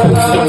Thank you.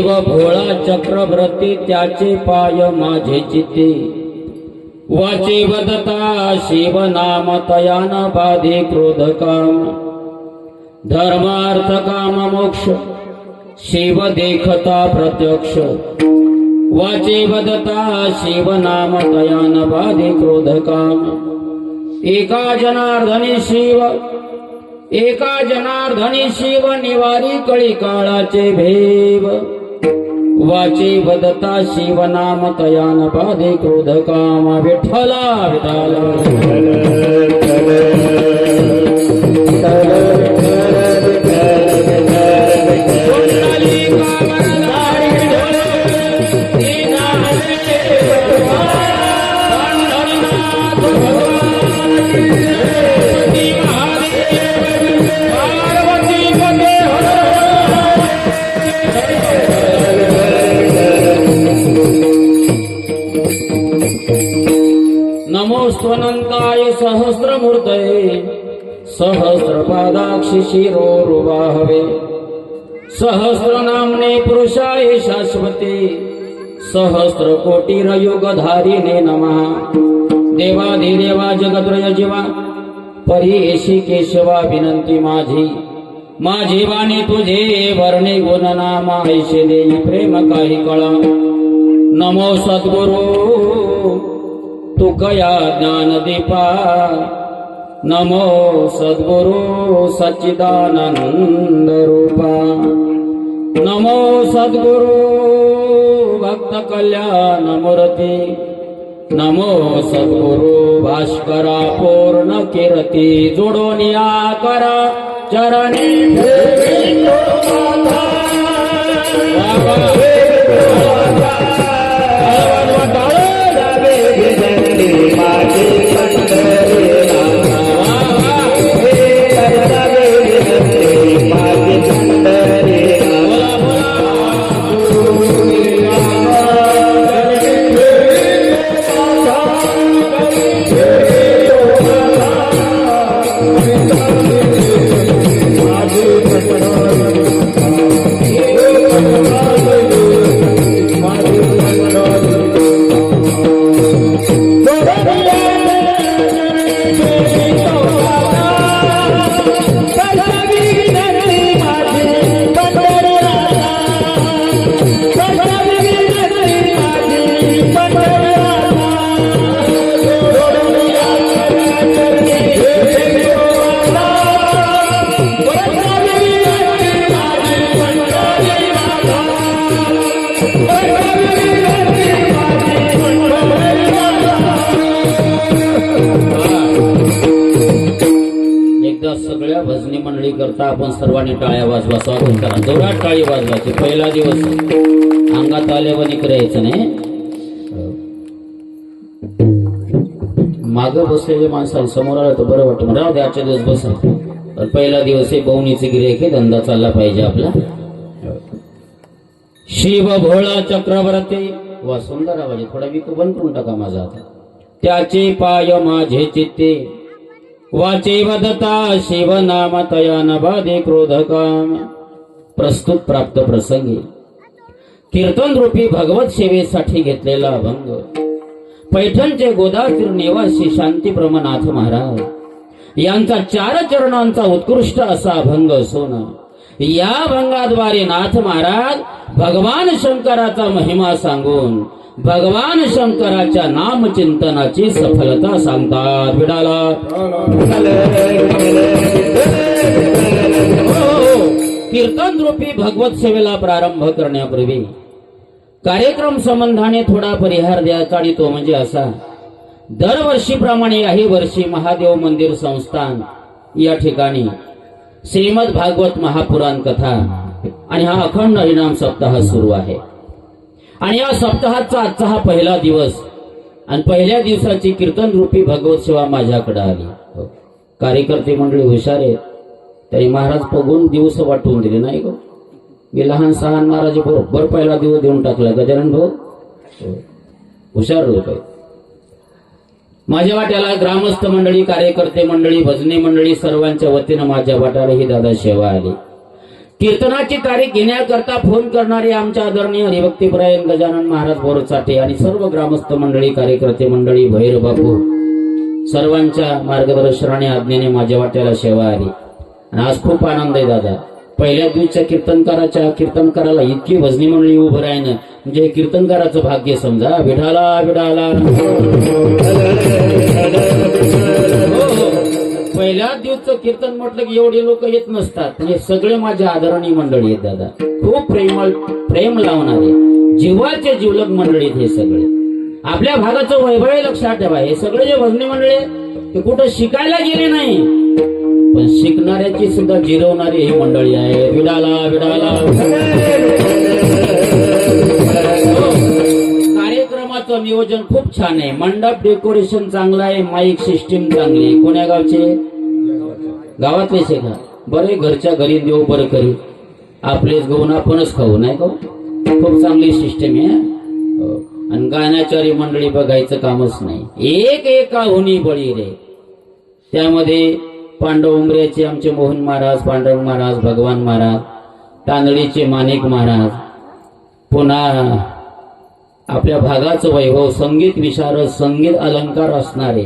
Shiv भोळा Chakraborty त्याचे पाय माझे चित्ते वाचे वदता शिव नाम तयान बाधे क्रोध काम धर्मार्थ काम मोक्ष शिव देखता प्रत्यक्ष वाचे वदता शिव नाम तयान बाधे क्रोध काम एका जनार्दनी शिव निवारी कळी काळाचे भेव वाचे वदता शिव नाम तयान बाधे क्रोध काम विठ्ठला विठ्ठला नमोस्त्वनंताय सहस्रमूर्तये सहस्रपादाक्षि शिरोरुबाहवे सहस्रनाम्ने पुरुषाय शाश्वते सहस्रकोटिरयुगधारिणे नमः देवाधिदेवा जगद्रय जीवा परीशी केशवा विनंती माझी वाणी तुझे वर्णे गुणनामा ऐशे देई प्रेम काही कळा नमो सद्गुरु तुकया ज्ञानदीपा नमो सद्गुरु सच्चिदानंद रूपा नमो सद्गुरु भक्त कल्याण मूर्ती नमो सद्गुरु भास्करा पूर्ण कीर्ती जोडून या करा चरणी सगळ्या भजनी मंडळी करता आपण सर्वांनी टाळ्या वाजवा स्वागत करा जोरात टाळी वाजवायची पहिला दिवस अंगात आल्यावर करायचं नाही मागं बसलेल्या माणसाला समोर आलं तर बरं वाटतं राहू दे आजच्या दिवस बसा तर पहिला दिवस आहे बवणीचे गिऱ्हाईक आहे धंदा चालला पाहिजे आपला शिव भोळा चक्रवर्ती वा सुंदर आवाज थोडा विकू बंद करून टाका माझा आता त्याचे पाय माझे चित्ते वाचे वदता शिव नाम तयान बाधे क्रोध काम प्रस्तुत प्राप्त प्रसंगी कीर्तन रूपी भगवत सेवेसाठी घेतलेला अभंग पैठणचे गोदातीर निवासी शांतीब्रह्मनाथ महाराज यांचा 4 चरणांचा उत्कृष्ट असा अभंग असून या अभंगाद्वारे नाथ महाराज भगवान शंकराचा महिमा सांगून भगवान शंकराच्या नामचिंतनाची सफलता सांगतात विडाला कीर्तन रूपी भगवत सेवेला प्रारंभ करण्यापूर्वी कार्यक्रम संबंधाने थोडा परिहार द्यायचा आणि तो म्हणजे असा दरवर्षीप्रमाणे याही वर्षी महादेव मंदिर संस्थान या ठिकाणी श्रीमद भागवत महापुराण कथा आणि हा अखंड हरिनाम सप्ताह सुरू आहे आणि या सप्ताहाचा आजचा हा पहिला दिवस आणि पहिल्या दिवसाची कीर्तन रूपी भगवत सेवा माझ्याकडे आली कार्यकर्ते मंडळी हुशार आहेत तरी महाराज बघून दिवस वाटवून दिले नाही गो मी लहान सहान महाराज बरोबर पहिला दिवस देऊन टाकला गजानन भाऊ हुशार लोक आहेत माझ्या वाट्याला ग्रामस्थ मंडळी कार्यकर्ते मंडळी भजनी मंडळी सर्वांच्या वतीनं माझ्या वाट्याला ही दादा सेवा आली कीर्तनाची तारीख घेण्याकरता फोन करणारे आमच्या आदरणीय हरिभक्तीपरायण गजानन महाराज बोरचाटे आणि सर्व ग्रामस्थ मंडळी, कार्यकर्ते मंडळी, भैर बापू सर्वांच्या मार्गदर्शनाने आज्ञेने माझ्या वाट्याला सेवा आली आणि आज खूप आनंद आहे दादा. पहिल्या दिवसच्या कीर्तनकाराला इतकी भजनी मंडळी उभं राहिनं म्हणजे हे कीर्तनकाराचं भाग्य समजा. विढाला विढाला पहिल्या दिवसचं कीर्तन म्हटलं की एवढे लोक येत नसतात. म्हणजे सगळे माझ्या आदरणीय मंडळी आहेत दादा. खूप प्रेम लावणारे जीवाचे जीवलग मंडळी हे सगळे. आपल्या भागाचं वैभव लक्षात ठेवा. हे सगळे जे भजनी मंडळी ते कुठं शिकायला गेले नाही, पण शिकणाऱ्याची सुद्धा जिरवणारी ही मंडळी आहे. विडाला विडाला कार्यक्रमाचं नियोजन खूप छान आहे. मंडप डेकोरेशन चांगलं आहे, माईक सिस्टीम चांगली आहे. कोण्या गावचे? गावातलेच आहे का? बरे घरच्या घरी देऊ बरं करी, आपलेच गहून आपणच खाऊ नाही का? खूप चांगली सिस्टीम आहे. आणि गाण्याचारी मंडळी बघायचं कामच नाही. एक एका होणी बळी रे. त्यामध्ये पांडव उमऱ्याचे आमचे मोहन महाराज, पांडव महाराज, भगवान महाराज, तांदळीचे माणिक महाराज, पुन्हा आपल्या भागाचं वैभव, संगीत विशारद, संगीत अलंकार असणारे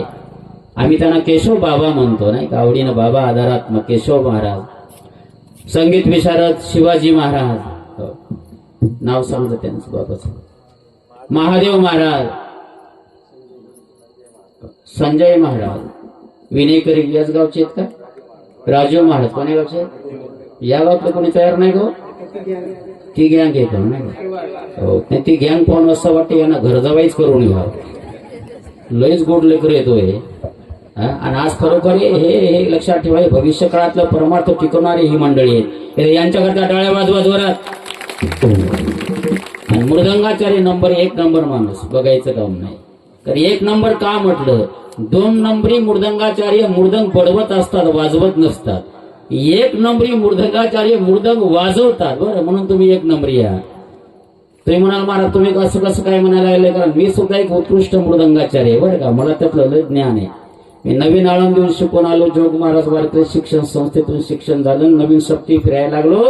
आम्ही त्यांना केशव बाबा म्हणतो नाही का? आवडीनं बाबा आधारात्मक केशव महाराज, संगीत विशारद शिवाजी महाराज, नाव सांगतो त्यांचं बाबाचं, महादेव महाराज, संजय महाराज, विनयकरी याच गावचे आहेत का? राजू महाराज कोण्या गावचे? या गावातलं कोणी तयार नाही गो? ती गँग आहे पण नाही. ती गँग पाहून असं वाटतं यांना घर जवाईच करून घ्यावं. लयच गोड लेकर येतोय. आणि आज खरोखर हे लक्षात ठेवा, भविष्य काळातलं परमार्थ टिकवणारी ही मंडळी आहेत. यांच्याकरता टाळ्या वाजवा जोरात. आणि मृदंगाचारी नंबर 1 नंबर माणूस बघायचं काम नाही. तर 1 नंबर का म्हटलं? 2 नंबरी मृदंगाचार्य मृदंग बडवत असतात, वाजवत नसतात. 1 नंबरी मृदंगाचार्य मृदंग वाजवतात. बरं, म्हणून तुम्ही 1 नंबरी या. तुम्ही म्हणाल महाराज तुम्ही कसं कसं काय म्हणायला लागले? कारण मी सुद्धा एक उत्कृष्ट मृदंगाचार्य आहे बरं का. मला त्यातलं लय ज्ञान आहे. मी नवीन आळंदीहून शिकून आलो. जोग महाराज भारतीय शिक्षण संस्थेतून शिक्षण झालं. नवीन सप्ती फिरायला लागलो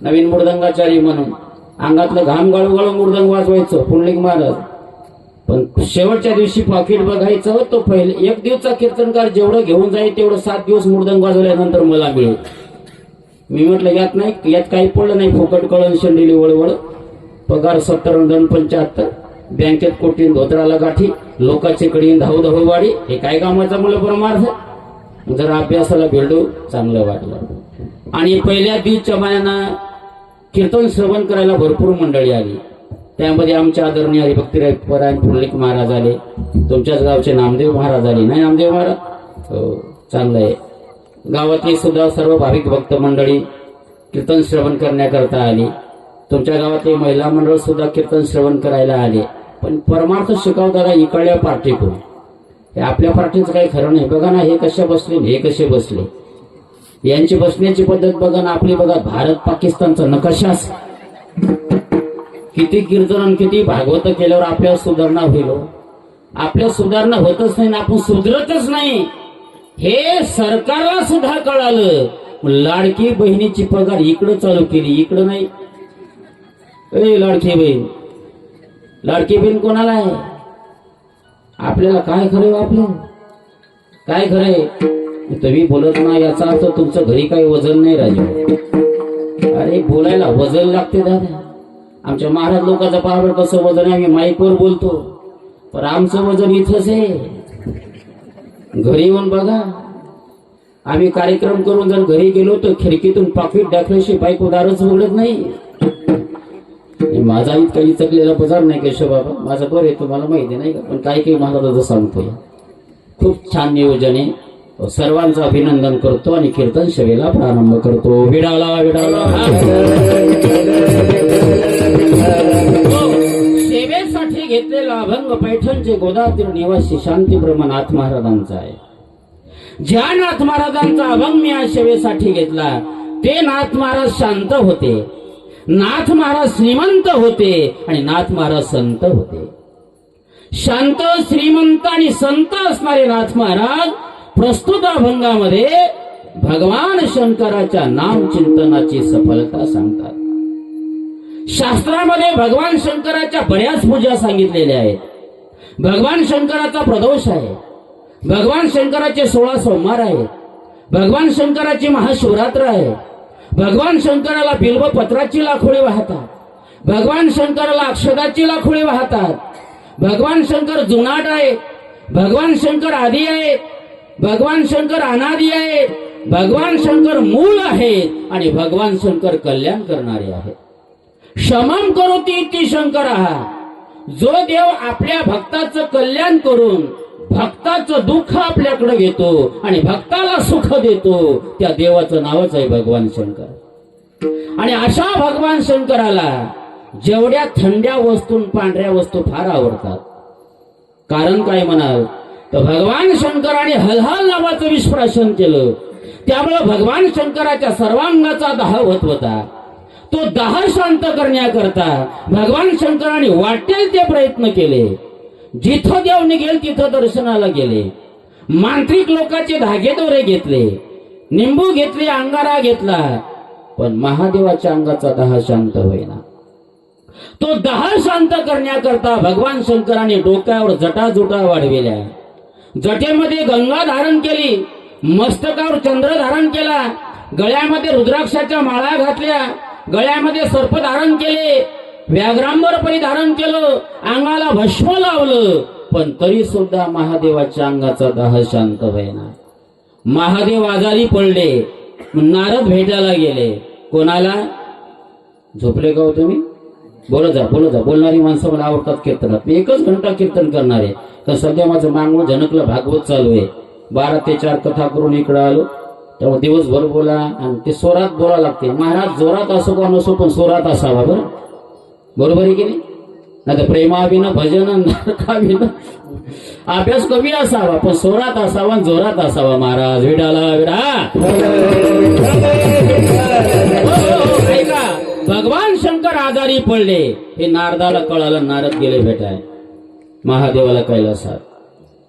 नवीन मृदंगाचारी म्हणून. अंगातलं घाम गाळू गाळू मृदंग वाजवायचं पुंडलिक महाराज. पण शेवटच्या दिवशी पाकिट बघायचं तो पहिले 1 दिवसचा कीर्तनकार जेवढं घेऊन जाईल तेवढं 7 दिवस मृदंग वाजवल्यानंतर मला मिळेल. मी म्हटलं यात नाही, यात काही पडलं नाही. फुकट कळण शेंडीली वळवळ, पगार 70 दंड 75, बँकेत कोटी धोत्राला गाठी, लोकांचे कडीन धाव धाव वाडी. हे काय कामाचा मुलं परमार्थ? जरा अभ्यासाला भेटू चांगलं वाटलं. आणि पहिल्या दिवसच्या मायानं कीर्तन श्रवण करायला भरपूर मंडळी आली. त्यामध्ये आमच्या आदरणीय हरिभक्तीपरायण पुंडलिक महाराज आले. तुमच्याच गावचे नामदेव महाराज आले नाही? नामदेव महाराज हो, चांगलं आहे. गावातली सुद्धा सर्व भाविक भक्त मंडळी कीर्तन श्रवण करण्याकरता आली. तुमच्या गावातले महिला मंडळ सुद्धा कीर्तन श्रवण करायला आले. पण परमार्थ शिकवताना इकडल्या पार्टीकडून हे आपल्या पार्टीचं काही खरं नाही. बघा ना, हे कशा बसले, हे कसे बसले, यांची बसण्याची पद्धत बघा ना, आपली बघा. भारत पाकिस्तानचा नकाशाच. किती कीर्तन आणि किती भागवत केल्यावर आपल्याला सुधारणा होईल? आपल्या सुधारणा होतच नाही, आपण सुधरतच नाही. हे सरकारला सुद्धा कळालं. लाडकी बहिणीची पगार इकडं चालू केली, इकडं नाही. लाडकी बहीण, लाडकी बहीण कोणाला आहे? आपल्याला काय खरं? आपलं काय खरंय? तुम्ही बोलत ना याचा अर्थ तुमचं घरी काही वजन नाही राजू. अरे बोलायला वजन लागते दादा. आमच्या महाराज लोकांचं पाहावं कसं वजन आहे. आम्ही माईकवर बोलतो, पण आमचं वजन इथंच आहे. घरी येऊन बघा. आम्ही कार्यक्रम करून जर घरी गेलो तर खिडकीतून पाकिट दाखल्याशी बायको दारच उघडत नाही. माझा इतका इचकलेला बाजार नाही केशव बाबा. माझं बरं आहे, तुम्हाला माहिती नाही का? पण काही काही महाराजाचं सांगतोय. खूप छान नियोजन आहे. सर्वांचं अभिनंदन करतो आणि कीर्तन सेवेला प्रारंभ करतो. विडाला विडाला सेवेसाठी घेतलेला अभंग पैठणचे गोदातीर निवासी शांतीब्रह्म नाथ महाराजांचा आहे. ज्या नाथ महाराजांचा अभंग मी आज सेवेसाठी घेतला ते नाथ महाराज शांत होते, नाथ महाराज श्रीमंत होते आणि नाथ महाराज संत होते. शांत, श्रीमंत आणि संत असणारे नाथ महाराज प्रस्तुत अभंगामध्ये भगवान शंकराच्या नाम चिंतनाची सफलता सांगतात. शास्त्रामध्ये भगवान शंकराच्या बऱ्याच पूजा सांगितलेल्या आहेत. भगवान शंकराचा प्रदोष आहे, भगवान शंकराचे 16 सोमवार आहेत, भगवान शंकराची महाशिवरात्र आहे, भगवान शंकराला बिल्वपत्राची लाखोळी वाहतात, भगवान शंकराला अक्षदाची लाखोळी वाहतात. भगवान शंकर जुनाट आहे, भगवान शंकर आदी आहेत, भगवान शंकर अनादी आहेत, भगवान शंकर मूळ आहेत आणि भगवान शंकर कल्याण करणारे आहेत. क्षमम करोति इति शंकरः. जो देव आपल्या भक्ताचं कल्याण करून भक्ताचं दुःख आपल्याकडे घेतो आणि भक्ताला सुख देतो, त्या देवाचं नावच आहे भगवान शंकर. आणि अशा भगवान शंकराला जेवढ्या थंड्या वस्तू पांढऱ्या वस्तू फार आवडतात. कारण काय म्हणाल तर भगवान शंकराने हलहल नावाचं विश्वासन केलं, त्यामुळे भगवान शंकराच्या सर्वांगाचा दाह होत होता. तो दाह शांत करण्याकरता भगवान शंकराने वाटेल ते प्रयत्न केले. जिथं देव निघेल तिथं दर्शनाला गेले. मांत्रिक लोकांचे धागेदोरे घेतले, निंबू घेतले, अंगारा घेतला, पण महादेवाच्या अंगाचा दाह शांत होईना. तो दाह शांत करण्याकरता भगवान शंकराने डोक्यावर जटाजुटा वाढविल्या, जटेमध्ये गंगा धारण केली, मस्तकावर चंद्र धारण केला, गळ्यामध्ये रुद्राक्षाच्या माळा घातल्या, गळ्यामध्ये सर्प धारण केले, व्याघ्रांबर परिधारण केलं, अंगाला भस्म लावलं, पण तरी सुद्धा महादेवाच्या अंगाचा दाह शांत होईना. महादेव आजारी पडले, नारद भेटायला गेले. कोणाला? झोपले का हो तुम्ही? बोलत जा, बोलणारी माणसं मला आवडतात कीर्तनात. मी 1 घंटा कीर्तन करणार आहे, तर सध्या माझं मागणं झणकलं भागवत चालू आहे. 12 ते 4 कथा करून इकडे आलो, त्यामुळे दिवसभर बोला आणि ते स्वरात बोला लागते. महाराज जोरात असो का नसो पण स्वरात असावा. बरोबर आहे की नाही? नाही तर प्रेमाविना भजन नरकाविना अभ्यास कमी असावा, पण स्वरात असावा, जोरात असावा. महाराज विडाला विडा. ऐका, भगवान शंकर आजारी पडले हे नारदाला कळालं. नारद गेले भेटाय महादेवाला कैलासात.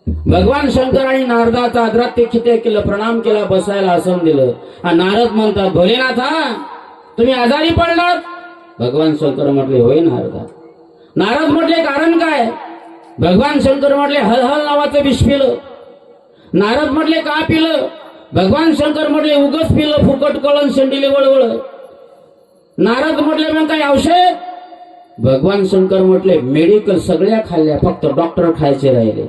भगवान शंकर आणि नारदाचा आदरात ते केलं, प्रणाम केला, बसायला आसन दिलं. आणि नारद म्हणतात, भोलेनाथा तुम्ही आजारी पडलात? भगवान शंकर म्हटले, होय नारदा. नारद म्हटले, कारण काय? भगवान शंकर म्हटले, हलहल नावाचं विष पिलं. नारद म्हटले, का पिलं? भगवान शंकर म्हटले, उगच पिलं, फुकट कळण शेंडीले वळवळ. नारद म्हटले, मग काय औषध? भगवान शंकर म्हटले, मेडिकल सगळ्या खाल्ल्या, फक्त डॉक्टर खायचे राहिले.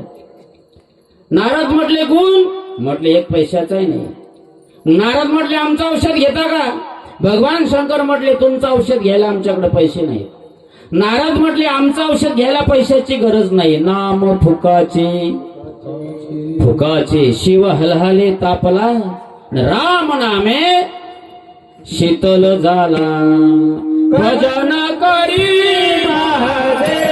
नारद म्हटले, गुण? म्हटले, 1 पैशाचाही नाही. नारद म्हटले, आमचं औषध घेता का? भगवान शंकर म्हटले, तुमचं औषध घ्यायला आमच्याकडे पैसे नाही. नारद म्हटले, आमचं औषध घ्यायला पैशाची गरज नाही. नाम फुकाचे शिव हलहले तापला, राम नामे शीतल झाला. भजन करी महादेव,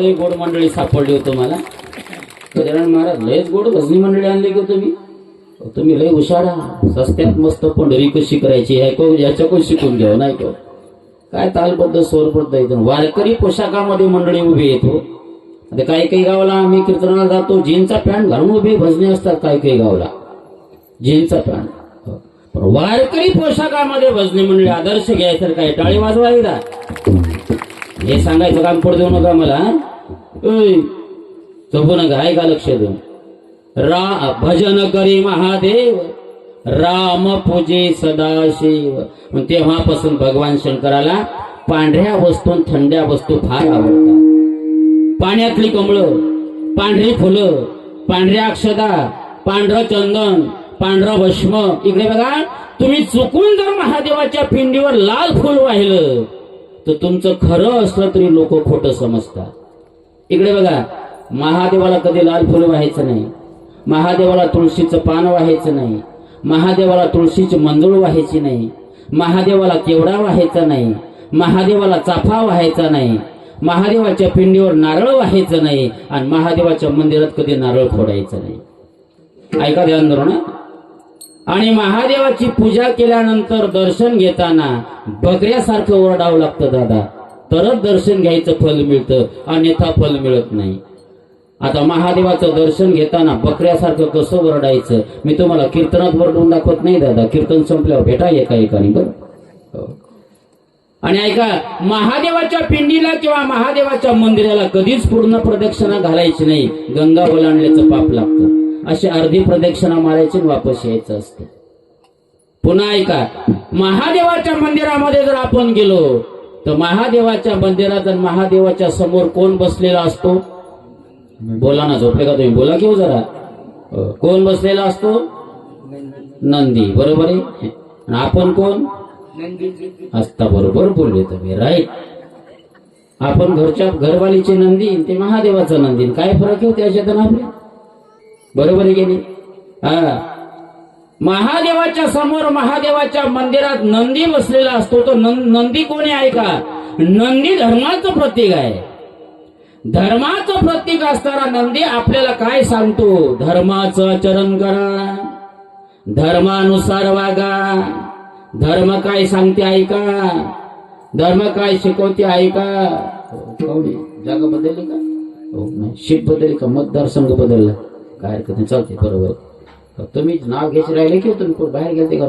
लय गोड मंडळी सापडली होती मला. गजानन महाराज लयच गोड भजनी मंडळी आणली की तुम्ही लय हुशार आहात. सस्त्यात मस्त पंढरी कशी करायची याच्याकडून शिकून घ्यावं नाही का. काय तालबद्ध स्वरबद्ध एकदम वारकरी पोशाखामध्ये मंडळी उभी येतो. आता काही काही गावाला आम्ही कीर्तनाला जातो जीनचा पॅन्ट घालून उभी भजनी असतात. काही काही गावाला जीनचा पॅन्ट, पण वारकरी पोशाखामध्ये भजनी मंडळी आदर्श घ्यायचं. काय टाळी वाजवायला हे सांगायचं काम पडू देऊ नका मला. झोपू नका, ऐका लक्ष देऊन. भजन करी महादेव राम पूजे सदाशिव. मग तेव्हापासून भगवान शंकराला पांढऱ्या वस्तू थंड्या वस्तू फार आवडतात. पाण्यातली कमळं, पांढरी फुलं, पांढऱ्या अक्षदा, पांढरं चंदन, पांढरं भस्म. इकडे बघा, तुम्ही चुकून जर महादेवाच्या पिंडीवर लाल फुल वाहिलं तर तुमचं खरं असलं तरी लोक खोटं समजतात. इकडे बघा, महादेवाला कधी लाल फुल व्हायचं नाही. महादेवाला तुळशीचं पान व्हायचं नाही. महादेवाला तुळशीची मंजुळ व्हायची नाही. महादेवाला केवडा व्हायचा नाही. महादेवाला चाफा व्हायचा नाही. महादेवाच्या पिंडीवर नारळ व्हायचं नाही. आणि महादेवाच्या मंदिरात कधी नारळ फोडायचं नाही. ऐका ध्यान धरू ना. आणि महादेवाची पूजा केल्यानंतर दर्शन घेताना बकऱ्यासारखं ओरडावं लागतं दादा, तरच दर्शन घ्यायचं फल मिळतं, अन्यथा फल मिळत नाही. आता महादेवाचं दर्शन घेताना बकऱ्यासारखं कसं ओरडायचं मी तुम्हाला कीर्तनात वरडून दाखवत नाही दादा. कीर्तन संपल्यावर भेटा एका एकाने बरं. आणि ऐका, महादेवाच्या पिंडीला किंवा महादेवाच्या मंदिराला कधीच पूर्ण प्रदक्षिणा घालायची नाही. गंगा ओलांडल्याचं पाप लागतं. अशी अर्धी प्रदक्षिणा मारायची वापस यायचं असतं. पुन्हा ऐका, महादेवाच्या मंदिरामध्ये जर आपण गेलो तर महादेवाच्या मंदिरात आणि महादेवाच्या समोर कोण बसलेला असतो? बोला ना, झोपले का तुम्ही? बोला घेऊ जरा. कोण बसलेला असतो? नंदी. बरोबर आहे. आणि आपण कोण? असता. बरोबर बोलले तुम्ही, राईट. आपण घरवालीचे नंदी, ते महादेवाचा नंदी. काय फरक आहे त्याच्यात आपले? बरोबर आहे की नाही? हा, महादेवाच्या समोर महादेवाच्या मंदिरात नंदी बसलेला असतो. तो नंदी कोणी आहे का? नंदी धर्माचं प्रतीक आहे. धर्माचं प्रतीक असणारा नंदी आपल्याला काय सांगतो? धर्माचं आचरण करा, धर्मानुसार वागा. धर्म काय सांगते ऐका, धर्म काय शिकवते ऐका. जागा बदलली का? हो नाही, शीट बदलली का? मतदारसंघ बदलला काय हरकत नाही, चालते. बरोबर. तुम्ही नाव घ्यायचे राहिले की तुम्ही बाहेर गेलते का?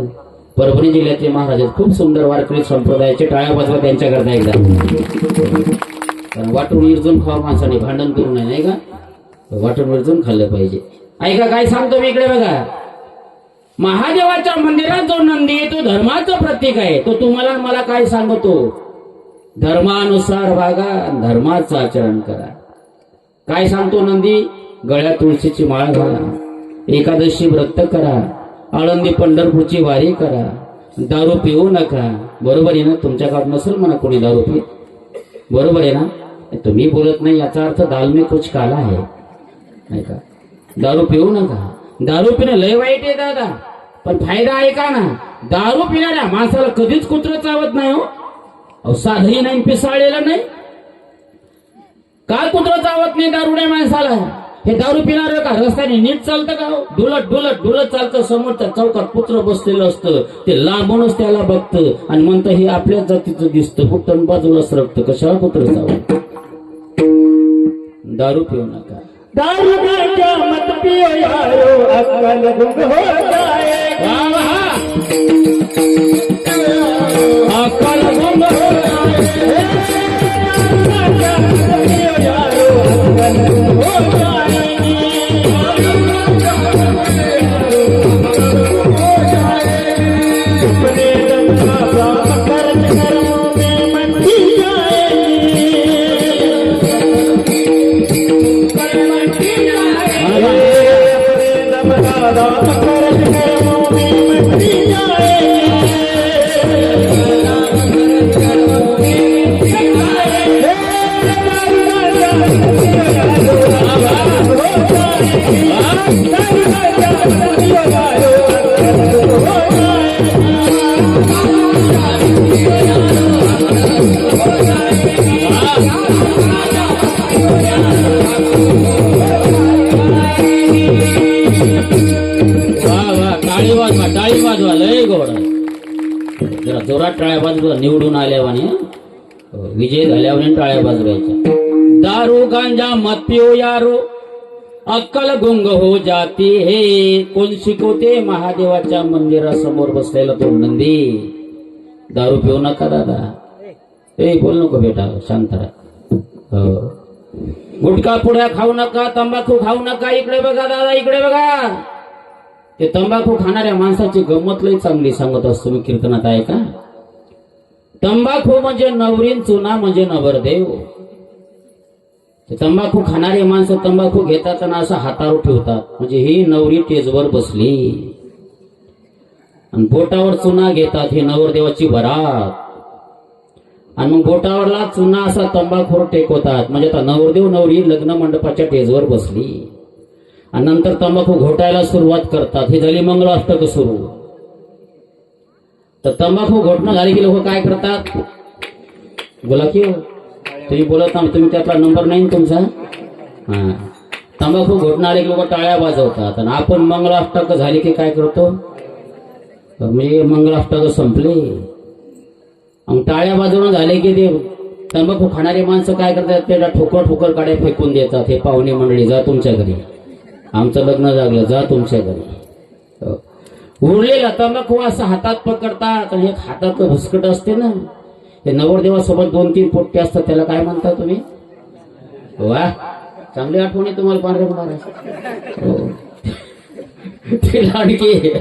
परभणी जिल्ह्यातले महाराज खूप सुंदर वारकरी संप्रदायाचे. टाळ्या वाजवा त्यांच्याकरता एकदा. कारण वाटून विरजून खावा माणसाने, भांडण करू नये नाही का? वाटून विरजून खाल्लं पाहिजे. ऐका काय सांगतो मी, इकडे बघा. महादेवाच्या मंदिरात जो नंदी आहे तो धर्माचं प्रतीक आहे. तो तुम्हाला मला काय सांगतो? धर्मानुसार वागा, धर्माचं आचरण करा. काय सांगतो नंदी? गळ्यात तुळशीची माळ घाला, एकादशी व्रत करा, आळंदी पंढरपूरची वारी करा, दारू पिऊ नका. बरोबर आहे ना? तुमच्या गावात नसेल म्हणा कोणी दारू पी. बरोबर आहे ना? तुम्ही बोलत नाही याचा अर्थ दाल में कुछ काला आहे नाही का? दारू पिऊ नका. दारू पिणं लय वाईट आहे दादा, पण फायदा आहे का ना? दारू पिणाऱ्या माणसाला कधीच कुत्र चावत नाही. हो, साधही नाही, पिसाळलेलं नाही. का कुत्र चावत नाही दारुड्या माणसाला? हे दारू पिणार का रस्त्याने नीट चालतं का? डुलत डुलत डुलत चालतं. समोरच्या चौकात कुत्र बसलेलं असतं, ते लांबूनच त्याला बघतं आणि म्हणतं हे आपल्याच जातीचं दिसतं, फुटन बाजूला सरकतं. कशाला कुत्र चावत? दारू पिऊ नका. दारू का मत पियो यारो, अक्कल गुम हो जाएगा. अक्कल गुम हो जाएगा. जोरात टाळ्या वाजवा निवडून आल्यावाने विजय झाल्यावर टाळ्या वाजवायच्या. दारू गांजा मत पिओ यारो अक्कल गुंग हो जाती हे. कोण शिकवते? महादेवाच्या मंदिरासमोर बसलेला तो नंदी. दारू पिऊ नका दादा. ए बोल नको बेटा, शांत राहा. हो. गुटखा पुड्या खाऊ नका, तंबाखू खाऊ नका. इकडे बघा दादा, इकडे बघा. ते तंबाखू खाणाऱ्या माणसाची गंमत लई चांगली सांगत असतो मी कीर्तनात, आहे का? तंबाखू म्हणजे नवरीन, चुना म्हणजे नवरदेव. तंबाखू खाणारे माणसं तंबाखू घेतात आणि असं हातावर ठेवतात, म्हणजे ही नवरी टेजवर बसली. आणि बोटावर चुना घेतात, ही नवरदेवाची बरात. आणि मग बोटावरला चुना असा तंबाखूवर टेकवतात, म्हणजे आता नवरदेव नवरी लग्न मंडपाच्या टेजवर बसली. आणि नंतर तंबाखू घोटायला सुरुवात करतात. ही झाली मंगलाष्टक सुरू. तर तंबाखू घोटणं झाले की लोक काय करतात? बोला की हो, तुम्ही बोलत ना, तुम्ही त्यातला नंबर नाही तुमचा. हा, तंबाखू घोटणारे लोक टाळ्या वाजवतात. आणि आपण मंगलाष्टक झाली की काय करतो? म्हणजे मंगलाष्टक संपले. मग टाळ्या वाजवणं झाले की ते तंबाखू खाणारे माणसं काय करतात? त्याला ठोकर ठोकर काड्या फेकून देतात. हे पाहुणे मंडळी, जा तुमच्या घरी, आमचं लग्न लागलं, जा तुमच्या घरी. उरलेला तंबाखू असं हातात पकडतात. आणि एक हातात भुसकट असते ना, ते नवरदेवासोबत 2-3 पोट्टे असतात, त्याला काय म्हणता तुम्ही? वा, चांगली आठवण आहे तुम्हाला पांढरे महाराज. ते लाडके.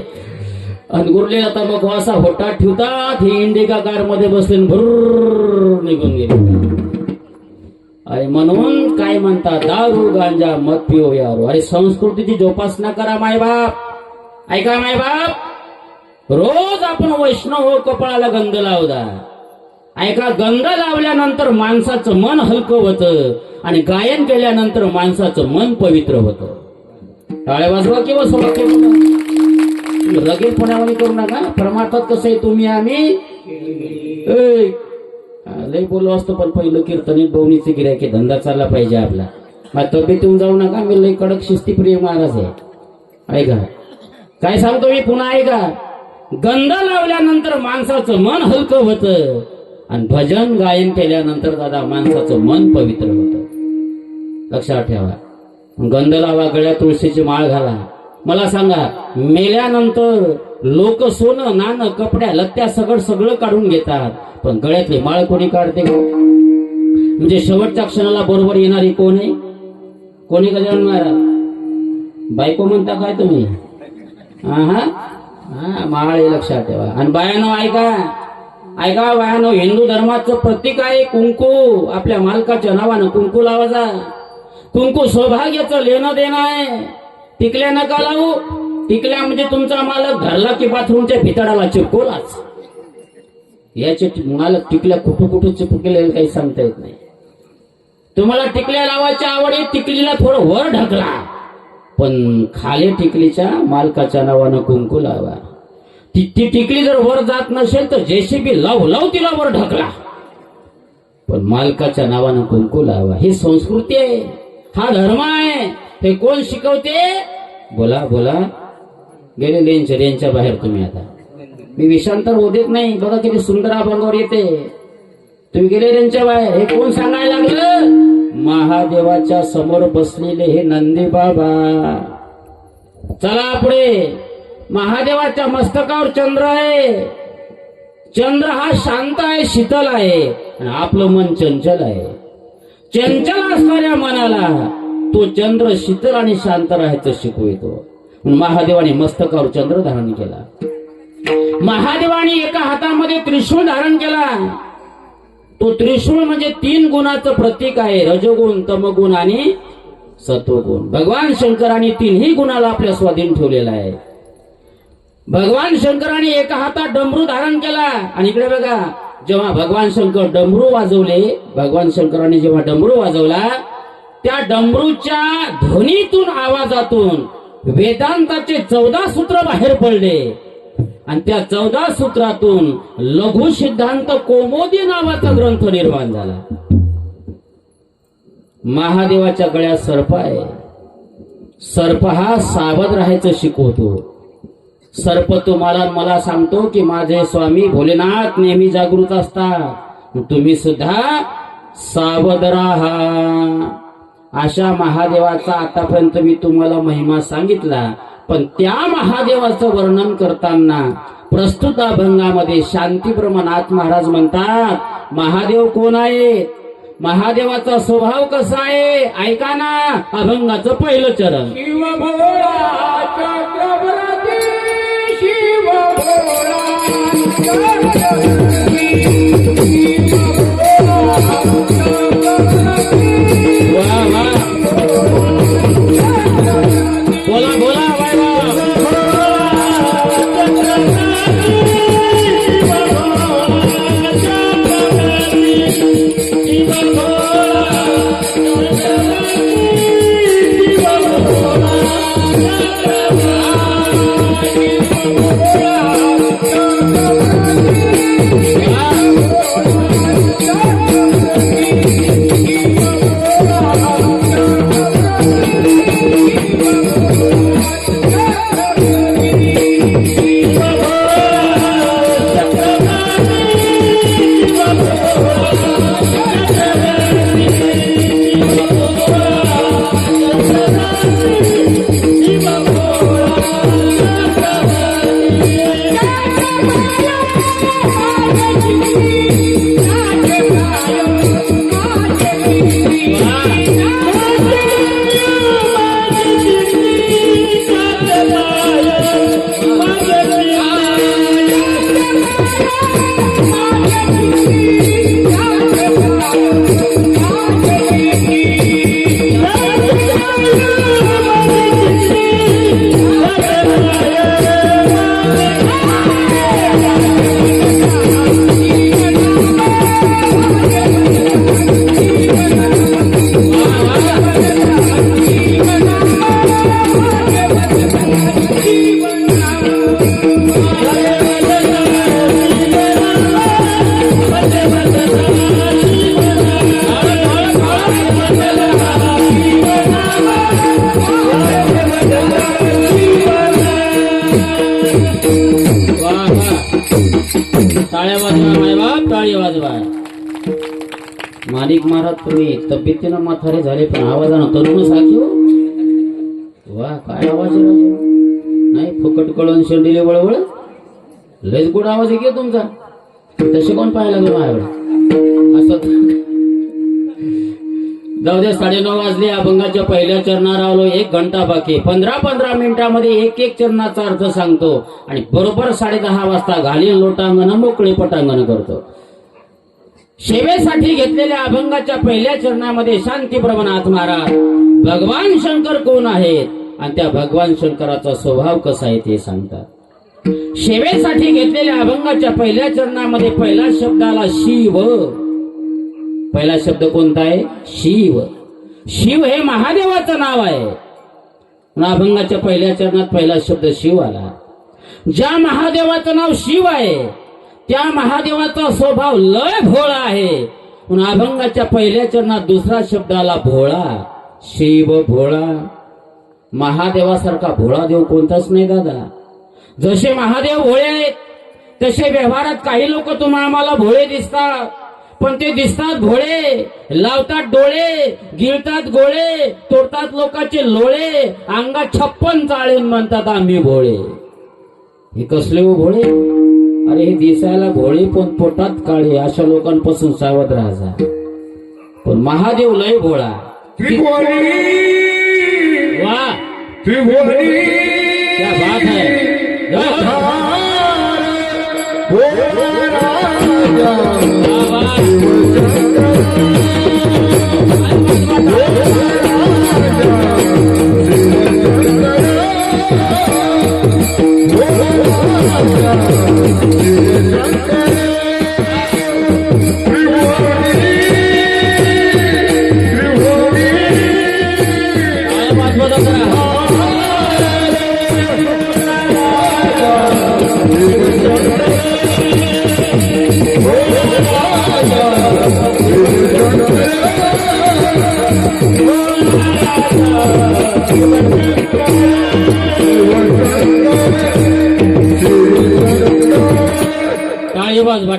आणि उरलेला तंबाखू असा होटात ठेवतात. हे इंडिका कार मध्ये बसले भर निघून गेले. अरे म्हणून काय म्हणतात? दारू गांजा मत पिओ यारो. अरे संस्कृतीची जोपासना करा मायबाप. ऐका मायबाप, रोज आपण वैष्णव हो, कपाळाला गंध लावदा. ऐका, गंध लावल्यानंतर माणसाचं मन हलकं होतं आणि गायन केल्यानंतर माणसाचं मन पवित्र होतं. टाळ्या वाजवा किंवा सोबत लगेचपणाने करू नका. परमार्थात कसं आहे, तुम्ही आम्ही लई बोललो असतो, पण पहिलं कीर्तनीत बवणीचे गिऱ्हाईक धंदा चालला पाहिजे आपला. मग तब्येतून जाऊ नका, मी लई कडक शिस्तीप्रिय महाराज आहे. ऐका काय सांगतो मी पुन्हा, ऐका. गंध लावल्यानंतर माणसाचं मन हलकं होतं आणि भजन गायन केल्यानंतर दादा माणसाचं मन पवित्र होतं. लक्षात ठेवा. गंध लावा, गळ्यात तुळशीची माळ घाला. मला सांगा, मेल्यानंतर लोक सोनं नाणं कपड्या लत्त्या सगळं काढून घेतात, पण गळ्यातली माळ कोणी काढते? म्हणजे शेवटच्या क्षणाला बरोबर येणारी कोण आहे? कोणी गजानन महाराज? बायको म्हणता काय तुम्ही? हा, माळ आहे, लक्षात ठेवा. आणि बायानो ऐका, ऐका बायानो, हिंदू धर्माचं प्रतीक आहे कुंकू. आपल्या मालकाच्या नावानं कुंकू लावायचा. कुंकू सौभाग्याचं लेणं देणं आहे. टिकल्या नका लावू. टिकल्या म्हणजे तुमचा मालक धरला की बाथरूमच्या भितडाला चिपकोलाच. याचे मालक टिकल्या कुठं कुठं चिपकले काही सांगता येत नाही. तुम्हाला टिकल्या लावायच्या आवड आहे, टिकलीला थोडं वर ढकला, पण खाली टिकलीच्या मालकाच्या नावानं कुंकू लावा. ती टिकली जर वर जात नसेल तर जेसीबी लाव तिला वर ढकला, पण मालकाच्या नावानं कुंकू लावा. ही संस्कृती आहे, हा धर्म आहे. हे कोण शिकवते? बोला बोला. गेले रेंजच्या बाहेर तुम्ही. आता मी विषांतर होऊ देत नाही. बघा किती सुंदर अभंगावर येते. तुम्ही गेले रेंजच्या बाहेर. हे कोण सांगायला लागलं? महादेवाच्या समोर बसलेले हे नंदी बाबा. चला पुढे. महादेवाच्या मस्तकावर चंद्र आहे. चंद्र हा शांत आहे, शीतल आहे, आणि आपलं मन चंचल आहे. चंचल असणाऱ्या मनाला तो चंद्र शीतल आणि शांत राहायचं शिकवतो. महादेवाने मस्तकावर चंद्र धारण केला. महादेवाने एका हातामध्ये त्रिशूळ धारण केला. तो त्रिशूळ म्हणजे 3 गुणाचं प्रतीक आहे, रजोगुण, तमगुण आणि सत्वगुण. भगवान शंकराने 3ही गुणाला आपल्या स्वाधीन ठेवलेला आहे. भगवान शंकराने एका हातात डमरू धारण केला. आणि इकडे बघा, जेव्हा भगवान शंकर डमरू वाजवले, भगवान शंकराने जेव्हा डमरू वाजवला, त्या डमरूच्या ध्वनीतून, आवाजातून वेदांताचे 14 सूत्र बाहेर पडले. आणि त्या 14 सूत्रातून लघु सिद्धांत कौमुदी नावाचा ग्रंथ निर्माण झाला. महादेवाच्या गळ्यात सर्प आहे. सर्प हा सावध राहायचं शिकवतो. सर्प तुम्हाला मला सांगतो की माझे स्वामी भोलेनाथ नेहमी जागृत असतात, तुम्ही सुद्धा सावध राहा. अशा महादेवाचा आतापर्यंत मी तुम्हाला महिमा सांगितला, पण त्या महादेवाचं वर्णन करताना प्रस्तुत अभंगामध्ये शांतीप्रमाणात महाराज म्हणतात, महादेव कोण आहे, महादेवाचा स्वभाव कसा आहे, ऐका ना. अभंगाचं पहिलं चरण. शिव भोळा चक्रवर्ती, शिव भोळा चक्रवर्ती, शिव भोळा चक्रवर्ती. वा वा, बोला बोला, वाय वा. टाळ्या वाजवा मायबाप, टाळी वाजवा. माणिक महाराज तुम्ही तब्येतीनं म्हातारे झाले पण आवाजानं तरुण साखी हो. वा काय आवाज आहे राजा. नाही फुकट कळून शेंडीले वळवळ, लयच गोड आवाज आहे की तुमचा. तसे कोण पाहायला लागले माझ्याकडे असं. जाऊ दे, 9:30 वाजले. अभंगाच्या पहिल्या चरणावर आलो. 1 घंटा बाकी. 15 मिनिटामध्ये एक चरणाचा अर्थ सांगतो आणि बरोबर 10:30 वाजता घालील लोटांगण मोकळे पटांगण करतो. सेवेसाठी घेतलेल्या अभंगाच्या पहिल्या चरणामध्ये शांतीप्रमाणात महाराज भगवान शंकर कोण आहेत आणि त्या भगवान शंकराचा स्वभाव कसा आहे ते सांगतात. सेवेसाठी घेतलेल्या अभंगाच्या पहिल्या चरणामध्ये पहिला शब्द आला शिव. पहिला शब्द कोणता आहे? शिव. शिव हे महादेवाचं नाव आहे. अभंगाच्या पहिल्या चरणात पहिला शब्द शिव आला. ज्या महादेवाचं नाव शिव आहे त्या महादेवाचा स्वभाव लय भोळा आहे. अभंगाच्या पहिल्या चरणात दुसरा शब्द आला भोळा. शिव भोळा. महादेवासारखा भोळा देव कोणताच नाही दादा. जसे महादेव भोळे आहेत तसे व्यवहारात काही लोक तुम्हाला आम्हाला भोळे दिसतात, पण ते दिसतात भोळे, लावतात डोळे, गिळतात गोळे, तोडतात लोकांचे लोळे, अंगात 56 चाळीन म्हणतात आम्ही भोळे. हे कसले हो भोळे? अरे हे दिसायला भोळे पण पोटात काळे. अशा लोकांपासून सावध राहा. पण महादेव लय भोळा. वाह, क्या बात है.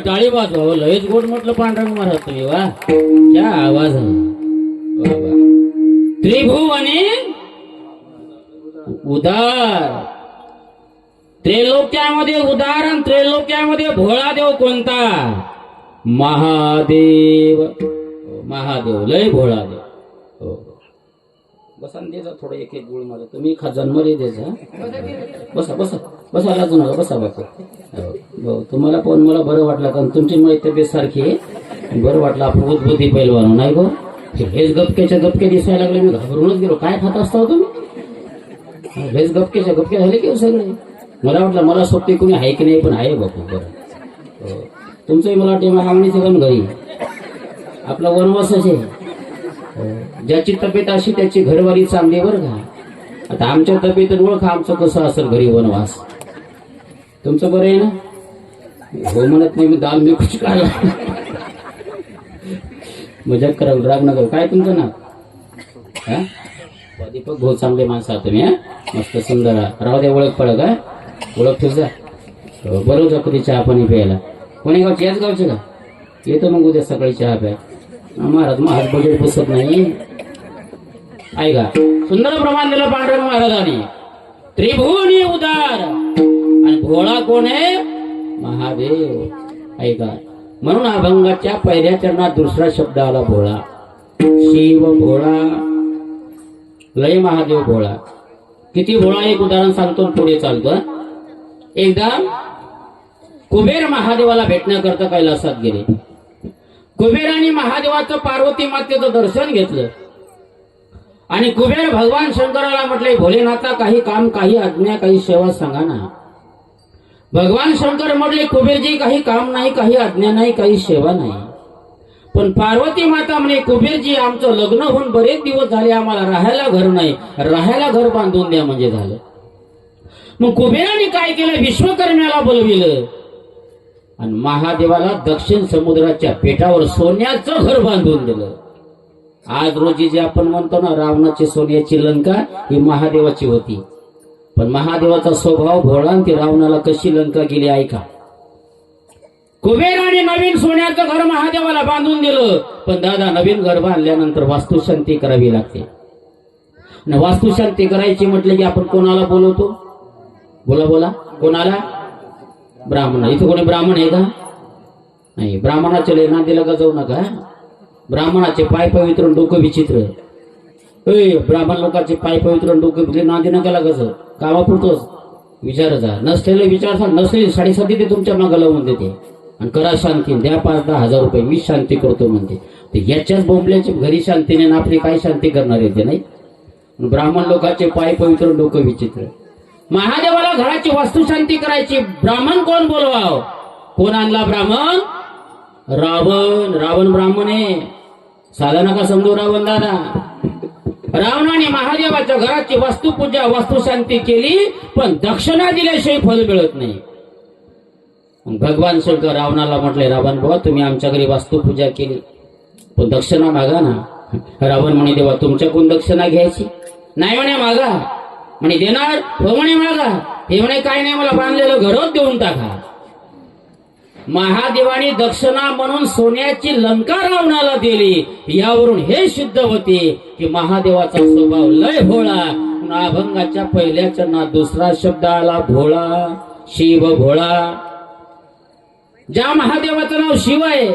टाळी वाजवा लयच गोड म्हटलं पांढरंग महाराज तुम्ही वा क्या आवाज आहे वा वा. त्रिभुवने उदार त्रैलोक्यामध्ये उदार आणि त्रैलोक्यामध्ये भोळा देव कोणता महादेव महादेव लय भोळा देव हो बसा न द्यायचा थोडं एक एक गुळ मला तुम्ही जन्मले द्यायचा बसा बसा बसा लागू नका बसा बापू हो तुम्हाला पण मला बरं वाटलं कारण तुमची माझी तब्येत सारखी आहे बरं वाटलं आपण उद्बुद्धी पैलवान नाही गो हेच गपक्याच्या गपके दिसायला लागले मी घाबरूनच गेलो काय खात असता तुम्ही हेच गपक्याच्या गपके झाले की सगळे मला वाटलं मला सोबती कोणी आहे की नाही पण आहे बापू बरं तुमचंही मला वाटते मागणीचं पण घरी आपला वनवासच आहे ज्याची तब्येत अशी त्याची घरवारी चांगली बरं का आता आमच्या तब्येतीत ओळखा आमचं कसं असेल घरी वनवास तुमचं बरं आहे ना हो म्हणत नाही मी दाल मी खुश काढला मजा करावं राग नका काय तुमचं नाव हा दीपक भाऊ चांगले माणसं आहात तुम्ही हा मस्त सुंदर राहू द्या ओळख पडत का ओळख तुझा बरोबर जा कधी चहा पाणी प्यायला कोणी गावचे याच गावचे का येतो मग उद्या सकाळी चहा प्या महाराज महाराज बजेट पुसत नाही ऐका सुंदर प्रमाण दिलं पांडुरंग महाराजांनी त्रिभुवनी उदार आणि भोळा कोण आहे महादेव ऐका म्हणून अभंगाच्या पहिल्या चरणात दुसरा शब्द आला भोळा शिव भोळा लय महादेव भोळा किती भोळा एक उदाहरण सांगतो पुढे चालतो एकदा कुबेर महादेवाला भेटण्याकरता कैलासात गेले कुबेराने महादेवाचं पार्वती मातेचं दर्शन घेतलं आणि कुबेर भगवान शंकराला म्हटले भोलेनाथा काही काम काही आज्ञा काही सेवा सांगा ना भगवान शंकर म्हटले कुबेरजी काही काम नाही काही आज्ञा नाही काही सेवा नाही पण पार्वती माता म्हणे कुबेरजी आमचं लग्न होऊन बरेच दिवस झाले आम्हाला राहायला घर नाही राहायला घर बांधून द्या म्हणजे झालं मग कुबेराने काय केलं विश्वकर्म्याला बोलविलं आणि महादेवाला दक्षिण समुद्राच्या पेटावर सोन्याचं घर बांधून दिलं आज रोजी जे आपण म्हणतो ना रावणाची सोन्याची लंका ही महादेवाची होती पण महादेवाचा स्वभाव भोळा आणि ती रावणाला कशी लंका गेली ऐका कुबेराने नवीन सोन्याचं घर महादेवाला बांधून दिलं पण दादा नवीन घर बांधल्यानंतर वास्तुशांती करावी लागते आणि वास्तुशांती करायची म्हटलं की आपण कोणाला बोलवतो बोला बोला कोणाला ब्राह्मण इथे कोणी ब्राह्मण आहे का नाही ब्राह्मणाच्या लेना दिला का जाऊ नका ब्राह्मणाचे पाय पवित्र डोकं विचित्र ब्राह्मण लोकांचे पाय पवित्र डोकं नांदी नका कसं कामापुरतोच विचार जा नसलेले विचार नसलेली 7.5 ते तुमच्या मागं लावून देते आणि करा शांती द्या 5-10 हजार रुपये मी शांती करतो म्हणते ते याच्याच बोंबल्याच्या घरी शांतीने ना आपली काय शांती करणार येते नाही ब्राह्मण लोकांचे पाय पवित्र डोकं विचित्र महादेवाला घराची वास्तुशांती करायची ब्राह्मण कोण बोलवाव कोण आणला ब्राह्मण रावण रावण ब्राह्मण आहे साधा नका समजू रावण दादा रावणाने महादेवाच्या घराची वास्तुपूजा वास्तुशांती केली पण दक्षिणा दिल्याशिवाय फल मिळत नाही भगवान शंकर रावणाला म्हटले रावण बाबा तुम्ही आमच्या घरी वास्तुपूजा केली पण दक्षिणा मागा ना रावण म्हणे देवा तुमच्याकडून दक्षिणा घ्यायची नाही म्हणे मागा म्हणे देणार हो म्हणे मागा हे म्हणे काय नाही मला बांधलेलं घरच देऊन टाका महादेवाने दक्षिणा म्हणून सोन्याची लंका रावणाला दिली यावरून हे सिद्ध होते की महादेवाचा स्वभाव लय भोळा अभंगाच्या पहिल्या चरणात दुसरा शब्द आला भोळा शिव भोळा ज्या महादेवाचं नाव शिव आहे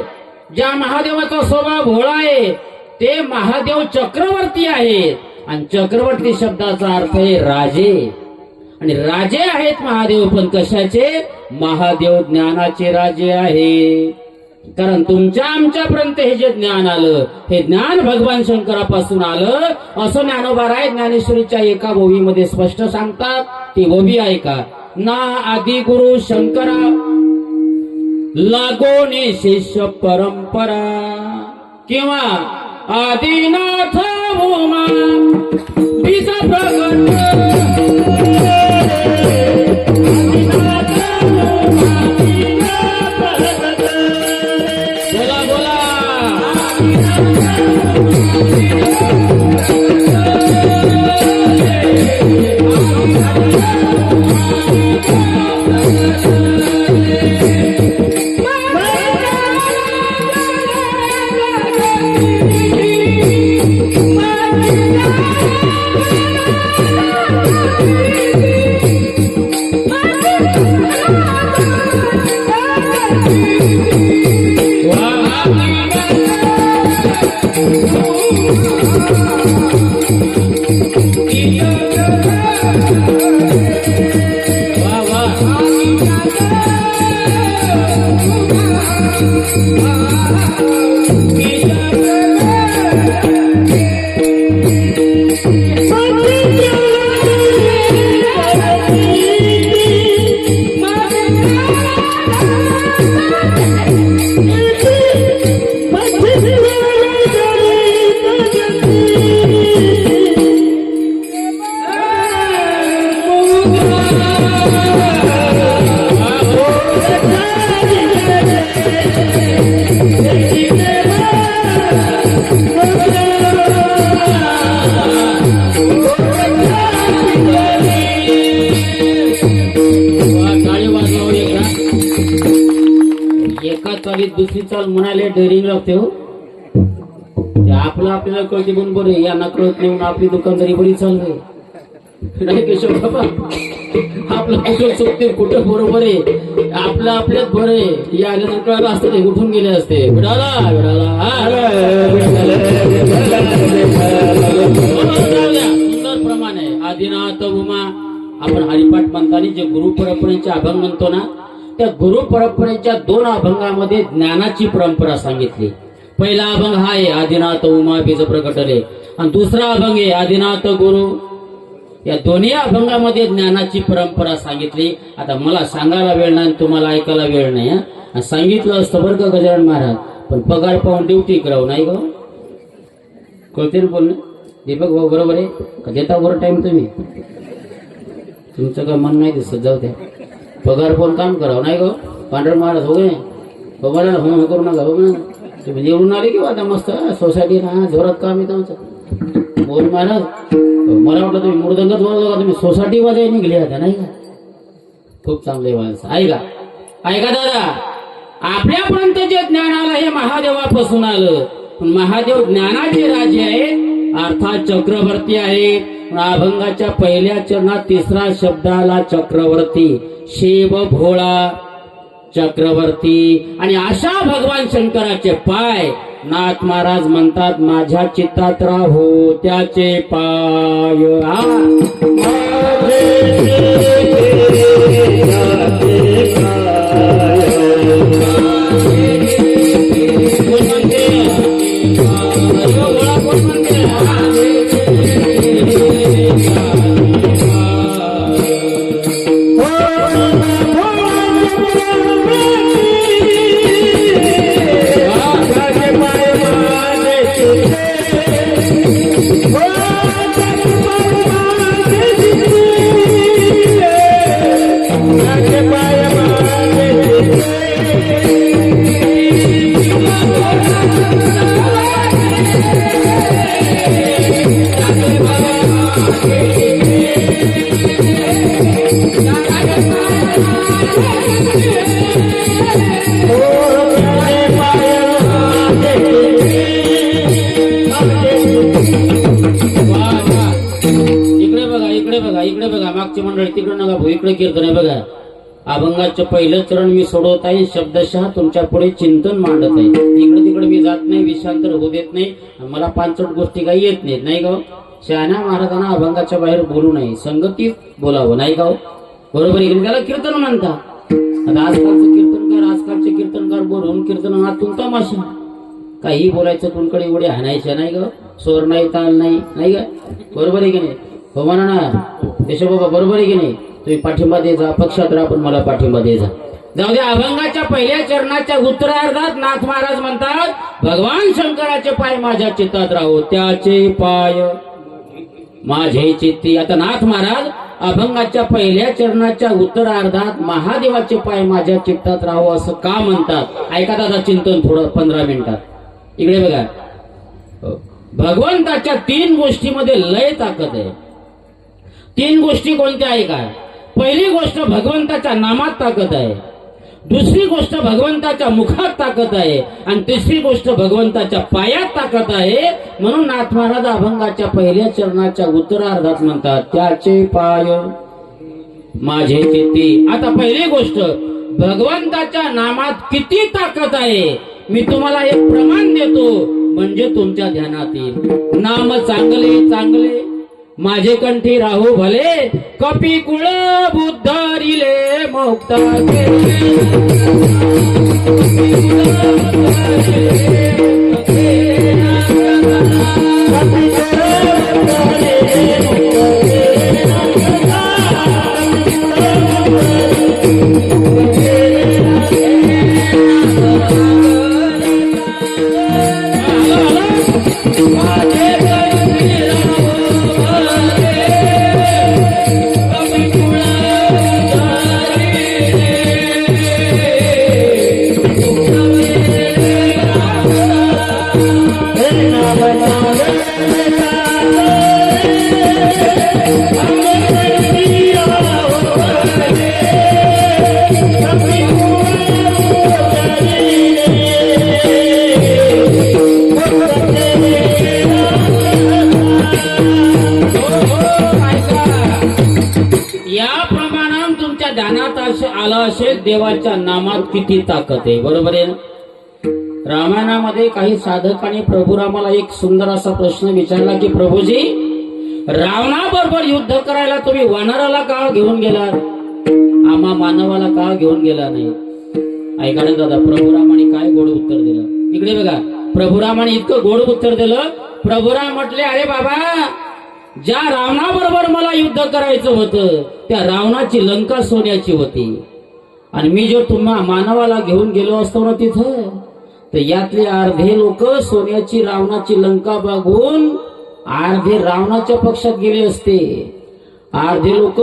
ज्या महादेवाचा स्वभाव भोळा आहे ते महादेव चक्रवर्ती आहेत आणि चक्रवर्ती शब्दाचा अर्थ आहे राजे आणि राजे आहेत महादेव पण कशाचे महादेव ज्ञानाचे राजे आहे कारण तुमच्या आमच्यापर्यंत हे जे ज्ञान आलं हे ज्ञान भगवान शंकरापासून आलं असं ज्ञानोबा राय ज्ञानेश्वरीच्या एका ओवीमध्ये स्पष्ट सांगतात ती ओवी ऐका ना आदि गुरु शंकरा लागोने शिष्य परंपरा किंवा आदिनाथ उमा बीज एका चालीत दुसरी चाल म्हणाले डेअरिंग लागते हो. ते आपलं आपल्याला कळते पण बरे, यांना कळत नाही म्हणून आपली दुकानदारी बरी चालते. नाही केशव बाबा, आपलं कुठं चुकते कुठं बरोबर आहे, आपलं आपल्यात बरं आहे. या आल्यानंतर कळलं असतं ते उठून गेले असते. विडाला सुंदर प्रमाण आहे. आदिनाथ उमा आपण हरिपाठ म्हणताना जे गुरु परंपरेचे अभंग म्हणतो ना, त्या गुरु परंपरेच्या 2 अभंगामध्ये ज्ञानाची परंपरा सांगितली. पहिला अभंग हा आहे आदिनाथ उमा बीज प्रकटले, आणि दुसरा अभंग आहे आदिनाथ गुरु. या दोन्ही अभंगामध्ये ज्ञानाची परंपरा सांगितली. आता मला सांगायला वेळ नाही, तुम्हाला ऐकायला वेळ नाही. हा सांगितलं असतं बरं का गजानन महाराज, पण पगार पाहून ड्युटी करावं नाही ग. कळते ना बोलणं दीपक भाऊ, बरोबर आहे का? देता ओव्हर टाइम तुम्ही, तुमचं काय मन नाही दिसत, जाऊ द्या. पगार पण काम करावं नाही ग. पांढर महाराज हो गे बघायला हो करू नका. हो ना तुम्ही निवडून आले किंवा आता मस्त सोसायटी ना जोरात काम आहे तुमचं. बोल महाराज, मला वाटलं तुम्ही मृदंगच बोलतो का, तुम्ही सोसायटी वाजाय निघले आता नाही का? खूप चांगले माणसं. ऐका ऐका दादा, आपल्यापर्यंत जे ज्ञान आलं हे महादेवापासून आलं. पण महादेव ज्ञानाचे राजे आहेत, अर्थात चक्रवर्ती आहे. अभंगाच्या पहिल्या चरणात 3रा शब्दाला चक्रवर्ती, शिव भोळा चक्रवर्ती. आणि अशा भगवान शंकराचे पाय नाथ महाराज म्हणतात, माझ्या चित्तात राहो त्याचे पाय. इकडे बघा मागची मंडळी, तिकडे नका भाऊ, इकडे कीर्तन आहे बघा. अभंगाचं पहिलं चरण मी सोडवत आहे, शब्दशः तुमच्या पुढे चिंतन मांडत आहे. इकडे तिकडे मी जात नाही, विषांतर होऊ देत नाही. मला 5 गोष्टी काही येत नाहीत नाही गाव. शहाण्या महाराजांना अभंगाच्या बाहेर बोलू नये, संगतीत बोलावं नाही गाव. बरोबर आहे, त्याला कीर्तन म्हणता. आता आजकालचे कीर्तनकार बोलून कीर्तनातून तमाशा, काही बोलायचं कुणकडे एवढे हाणायचे नाही ग. स्वर नाही, ताल नाही, नाही का? बरोबर आहे की नाही? हो म्हणा ना केशव बाबा, बरोबर आहे की नाही? तुम्ही पाठिंबा दे जा, पक्षात राहा पण मला पाठिंबा दे जा. जाऊ दे. अभंगाच्या पहिल्या चरणाच्या उत्तरार्धात नाथ महाराज म्हणतात, भगवान शंकराचे पाय माझ्या चित्तात राहो त्याचे पाय माझे चित्ती. आता नाथ महाराज अभंगाच्या पहिल्या चरणाच्या उत्तरार्धात महादेवाचे पाय माझ्या चित्तात राहो असं का म्हणतात? ऐका दादा चिंतन थोडं 15 मिनिटात. इकडे बघा, भगवंताच्या 3 गोष्टीमध्ये लय ताकद आहे. 3 गोष्टी कोणत्या आहे का? पहिली गोष्ट भगवंताच्या नामात ताकद आहे, दुसरी गोष्ट भगवंताच्या मुखात ताकद आहे, आणि तिसरी गोष्ट भगवंताच्या पायात ताकद आहे. म्हणून नाथ महाराज अभंगाच्या पहिल्या चरणाच्या उत्तरार्धात म्हणतात, त्याचे पाय माझे चित्ती. आता पहिली गोष्ट, भगवंताच्या नामात किती ताकद आहे मी तुम्हाला एक प्रमाण देतो, म्हणजे तुमच्या ध्यानात येईल. नाम चांगले चांगले माझे कंठी राहू भले, कपी कुळ बुद्धरिले मुक्त आला असेल देवाच्या नामात किती ताकद आहे, बरोबर आहे ना? रामायणामध्ये काही साधकांनी प्रभू रामाला एक सुंदर असा प्रश्न विचारला की प्रभूजी, रावणाबरोबर युद्ध करायला तुम्ही वानराला का घेऊन गेलात, आम्हा मानवाला का घेऊन गेला नाही? ऐका ना दादा, प्रभुरामाने काय गोड उत्तर दिलं, इकडे बघा. प्रभुरामाने इतकं गोड उत्तर दिलं. प्रभुराम म्हटले, अरे बाबा, ज्या रावणाबरोबर मला युद्ध करायचं होतं त्या रावणाची लंका सोन्याची होती, आणि मी जो तुम्हा मानवाला घेऊन गेलो असतो ना तिथं, तर यातले अर्धे लोक सोन्याची रावणाची लंका बघून अर्धे रावणाच्या पक्षात गेले असते, अर्धे लोक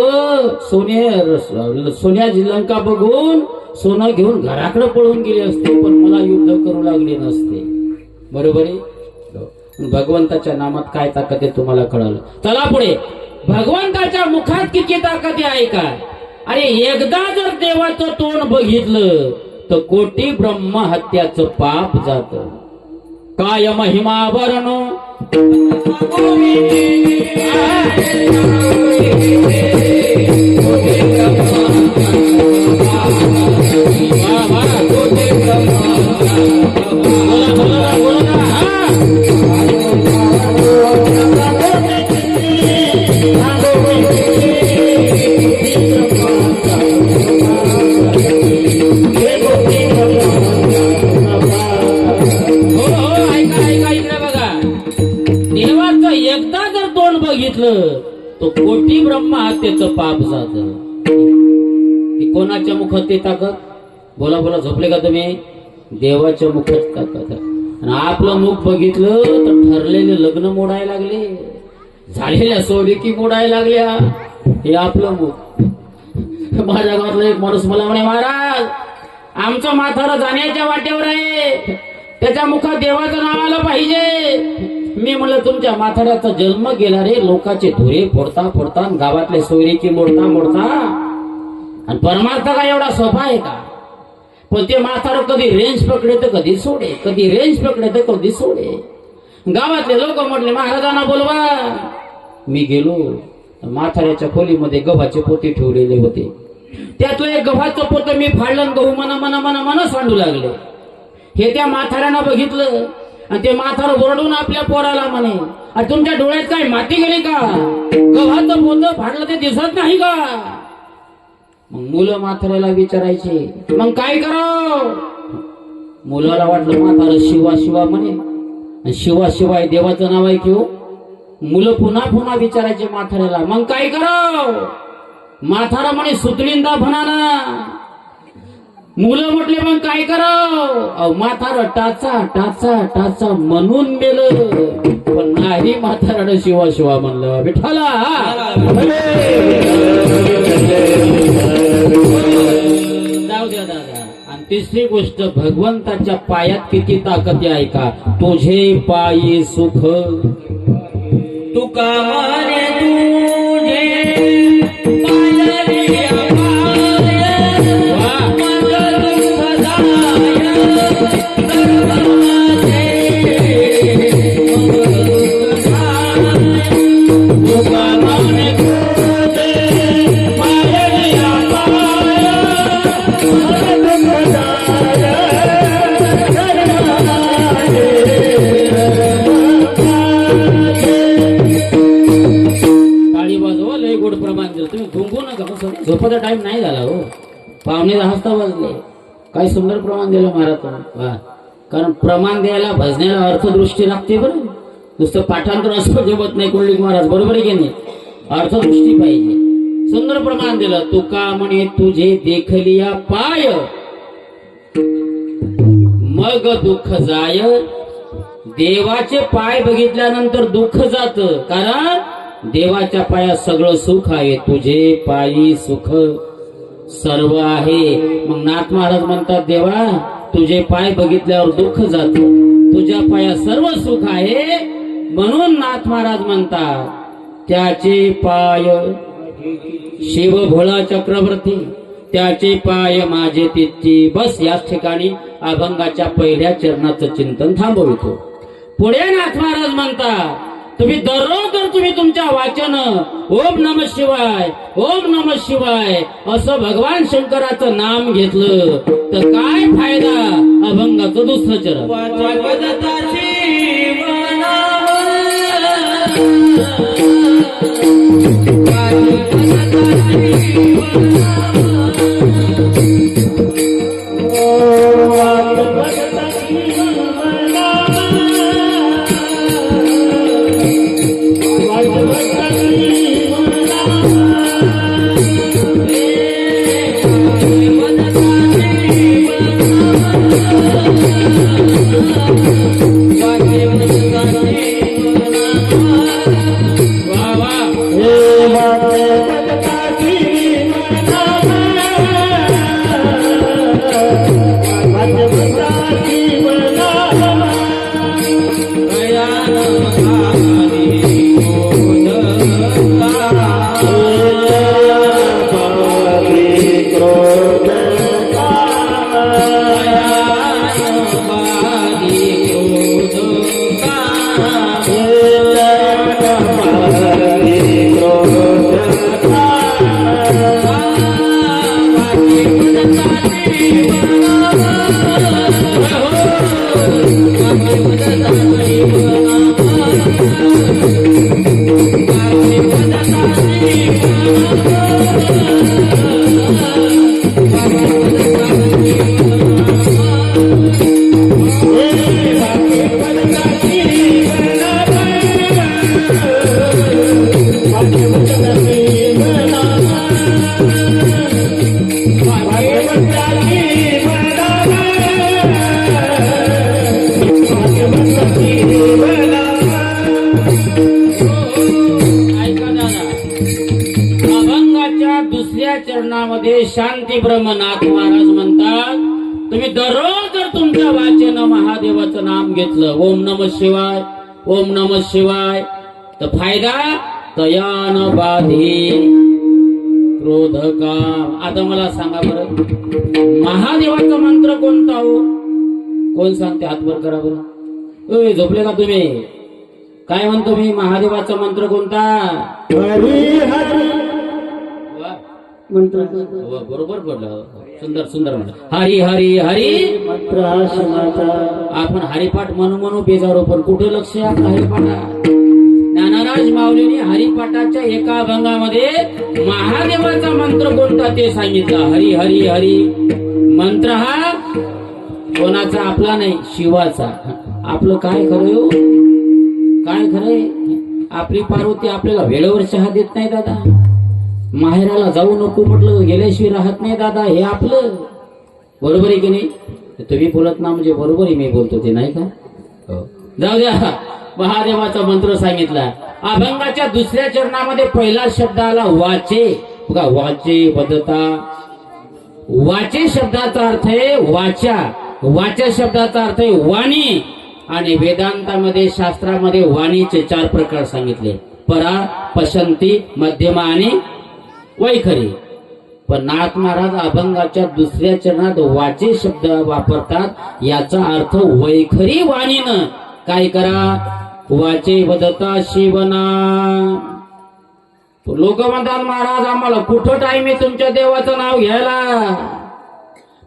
सोन्याची लंका बघून सोनं घेऊन घराकडे पळून गेले असते, पण मला युद्ध करू लागले नसते. बरोबर आहे? भगवंताच्या नामात काय ताकद आहे तुम्हाला कळलं. चला पुढे. भगवंताच्या मुखात किती ताकद आहे का? अरे एकदा जर देवाचं तोंड बघितलं तर कोटी ब्रह्म हत्याचं पाप जात. काय महिमा वर्णो तो कोटी ब्रह्म हत्येचं पाप जात. कोणाच्या मुखात ते ताकद? बोला बोला, झोपले का तुम्ही? देवाच्या मुखात ताकद. आणि आपलं मुख बघितलं तर ठरलेले लग्न मोडायला लागले, झालेल्या सोडकी मोडायला लागल्या. हे आपलं मुख. माझ्या गावातला एक माणूस मला म्हणे, महाराज आमचं म्हातारं जाण्याच्या वाटेवर आहे, त्याच्या मुखात देवाचं नाव आलं पाहिजे. मी म्हणलं, तुमच्या म्हाताऱ्याचा जन्म गेला रे, लोकांचे धुरे फोडता फोडता, गावातले सोयरीकी मोडता मोडता, आणि परमार्थ का एवढा सोपा आहे का? पण ते म्हातारं कधी रेंज पकडे तर कधी सोडे, कधी रेंज पकडे तर कधी सोडे. गावातले लोक म्हटले, महाराजांना बोलवा. मी गेलो, म्हाताऱ्याच्या खोलीमध्ये गव्हाचे पोते ठेवलेले होते. त्यातलं एक गव्हाचं पोतं मी फाडलं, गहू मना मना मना मना सांडू लागले. हे त्या म्हाताऱ्यानं बघितलं, आणि ते म्हातारं ओरडून आपल्या पोराला म्हणे, अरे तुमच्या डोळ्यात काय माती गेली का? गव्हाचं पोतं फाडलं ते दिसत नाही का? मग मुलं म्हाताऱ्याला विचारायचे, मग काय करावं? मुलाला वाटलं म्हातारं शिवा शिवा म्हणे, शिवा शिवाय देवाचं नाव आहे की हो. मुलं पुन्हा पुन्हा विचारायचे म्हाताऱ्याला, मग काय करावं? म्हातारा म्हणे, सुतळींदा फणाना. मुलं म्हटले, मग काय करावं? म्हातारा टाचा टाचा टाचा म्हणून मेलं, पण नाही म्हातारानं शिवा शिवा म्हणलं. विठ्ठला जाऊ द्या दादा. आणि तिसरी गोष्ट, भगवंताच्या पायात किती ताकद आहे का? तुझे पायी सुख तुका माने, तुझे झोपाचा टाइम नाही झाला हो, 9:45 वाजले. काय सुंदर प्रमाण दिलं महाराज. कारण प्रमाण द्यायला भजण्याला अर्थदृष्टी लागते बरं, नुसतं पाठांतर असं जमत नाही. कुंडलिक महाराज बरोबर आहे की नाही? अर्थदृष्टी पाहिजे. सुंदर प्रमाण दिलं. तुका म्हणे, तुझे देखलिया पाय मग दुःख जाय. देवाचे पाय बघितल्यानंतर दुःख जात, कारण देवाच्या पायात सगळं सुख आहे. तुझे पायी सुख सर्व आहे. मग नाथ महाराज म्हणतात, देवा तुझे पाय बघितल्यावर दुःख जात, तुझ्या पायात सर्व सुख आहे. म्हणून नाथ महाराज म्हणतात, त्याचे पाय शिव भोळा चक्रवर्ती, त्याचे पाय माझे तिथी. बस याच ठिकाणी अभंगाच्या पहिल्या चरणाचं चिंतन थांबवितो. पुढे नाथ महाराज म्हणतात, तुम्ही दररोज जर तुम्ही तुमच्या वाचन ओम नम शिवाय ओम नम शिवाय असं भगवान शंकराचं नाम घेतलं तर काय फायदा? अभंगाचं दुसरं चरण चरणामध्ये शांती ब्रह्मनाथ महाराज म्हणतात, तुम्ही दररोज जर तुमच्या वाचन महादेवाचं नाम घेतलं ओम नम शिवाय ओम नम शिवाय तर फायदा तयान बाधी क्रोध काम. आता मला सांगा बरं, महादेवाचा मंत्र कोणता हो? कोण सांगते? हातवर करा बरं. झोपले का तुम्ही? काय म्हणतो मी? महादेवाचा मंत्र कोणता? हरी हरी मंत्र बरोबर पडलं. सुंदर सुंदर म्हणलं. हरी हरी हरी मंत्र हा शिवाचा. आपण हरिपाठ म्हणू म्हणू बेजारो, पण कुठे लक्ष आहे आपलं हरिपाठात? ज्ञानराज माऊलीने हरिपाठाच्या एका अभंगामध्ये महादेवाचा मंत्र कोणता ते सांगितलं. हरी हरी हरी मंत्र हा कोणाचा? आपला नाही, शिवाचा. आपलं काय खरं हो? काय खरंय? आपली पार्वती आपल्याला वेळेवर चहा देत नाही दादा. माहेराला जाऊ नको म्हटलं गेल्याशिवाय राहत नाही दादा. हे आपलं बरोबर आहे की नाही? तुम्ही बोलत ना म्हणजे बरोबर आहे, मी बोलतो ते नाही का? जाऊ द्या. महादेवाचा मंत्र सांगितला. अभंगाच्या दुसऱ्या चरणामध्ये पहिला शब्द आला वाचे. बघा, वाचे वदता. वाचे शब्दाचा अर्थ आहे वाचा. वाचा शब्दाचा अर्थ आहे वाणी. आणि वेदांतामध्ये शास्त्रामध्ये वाणीचे 4 प्रकार सांगितले: परा, पशंती, मध्यमा आणि वैखरी. पण नाथ महाराज अभंगाच्या दुसऱ्या चरणात वाचे शब्द वापरतात. याचा अर्थ वैखरी वाणीनं काय करा? वाचे वदता शिवना. लोक म्हणतात महाराज आम्हाला कुठं टाइम आहे तुमच्या देवाचं नाव घ्यायला.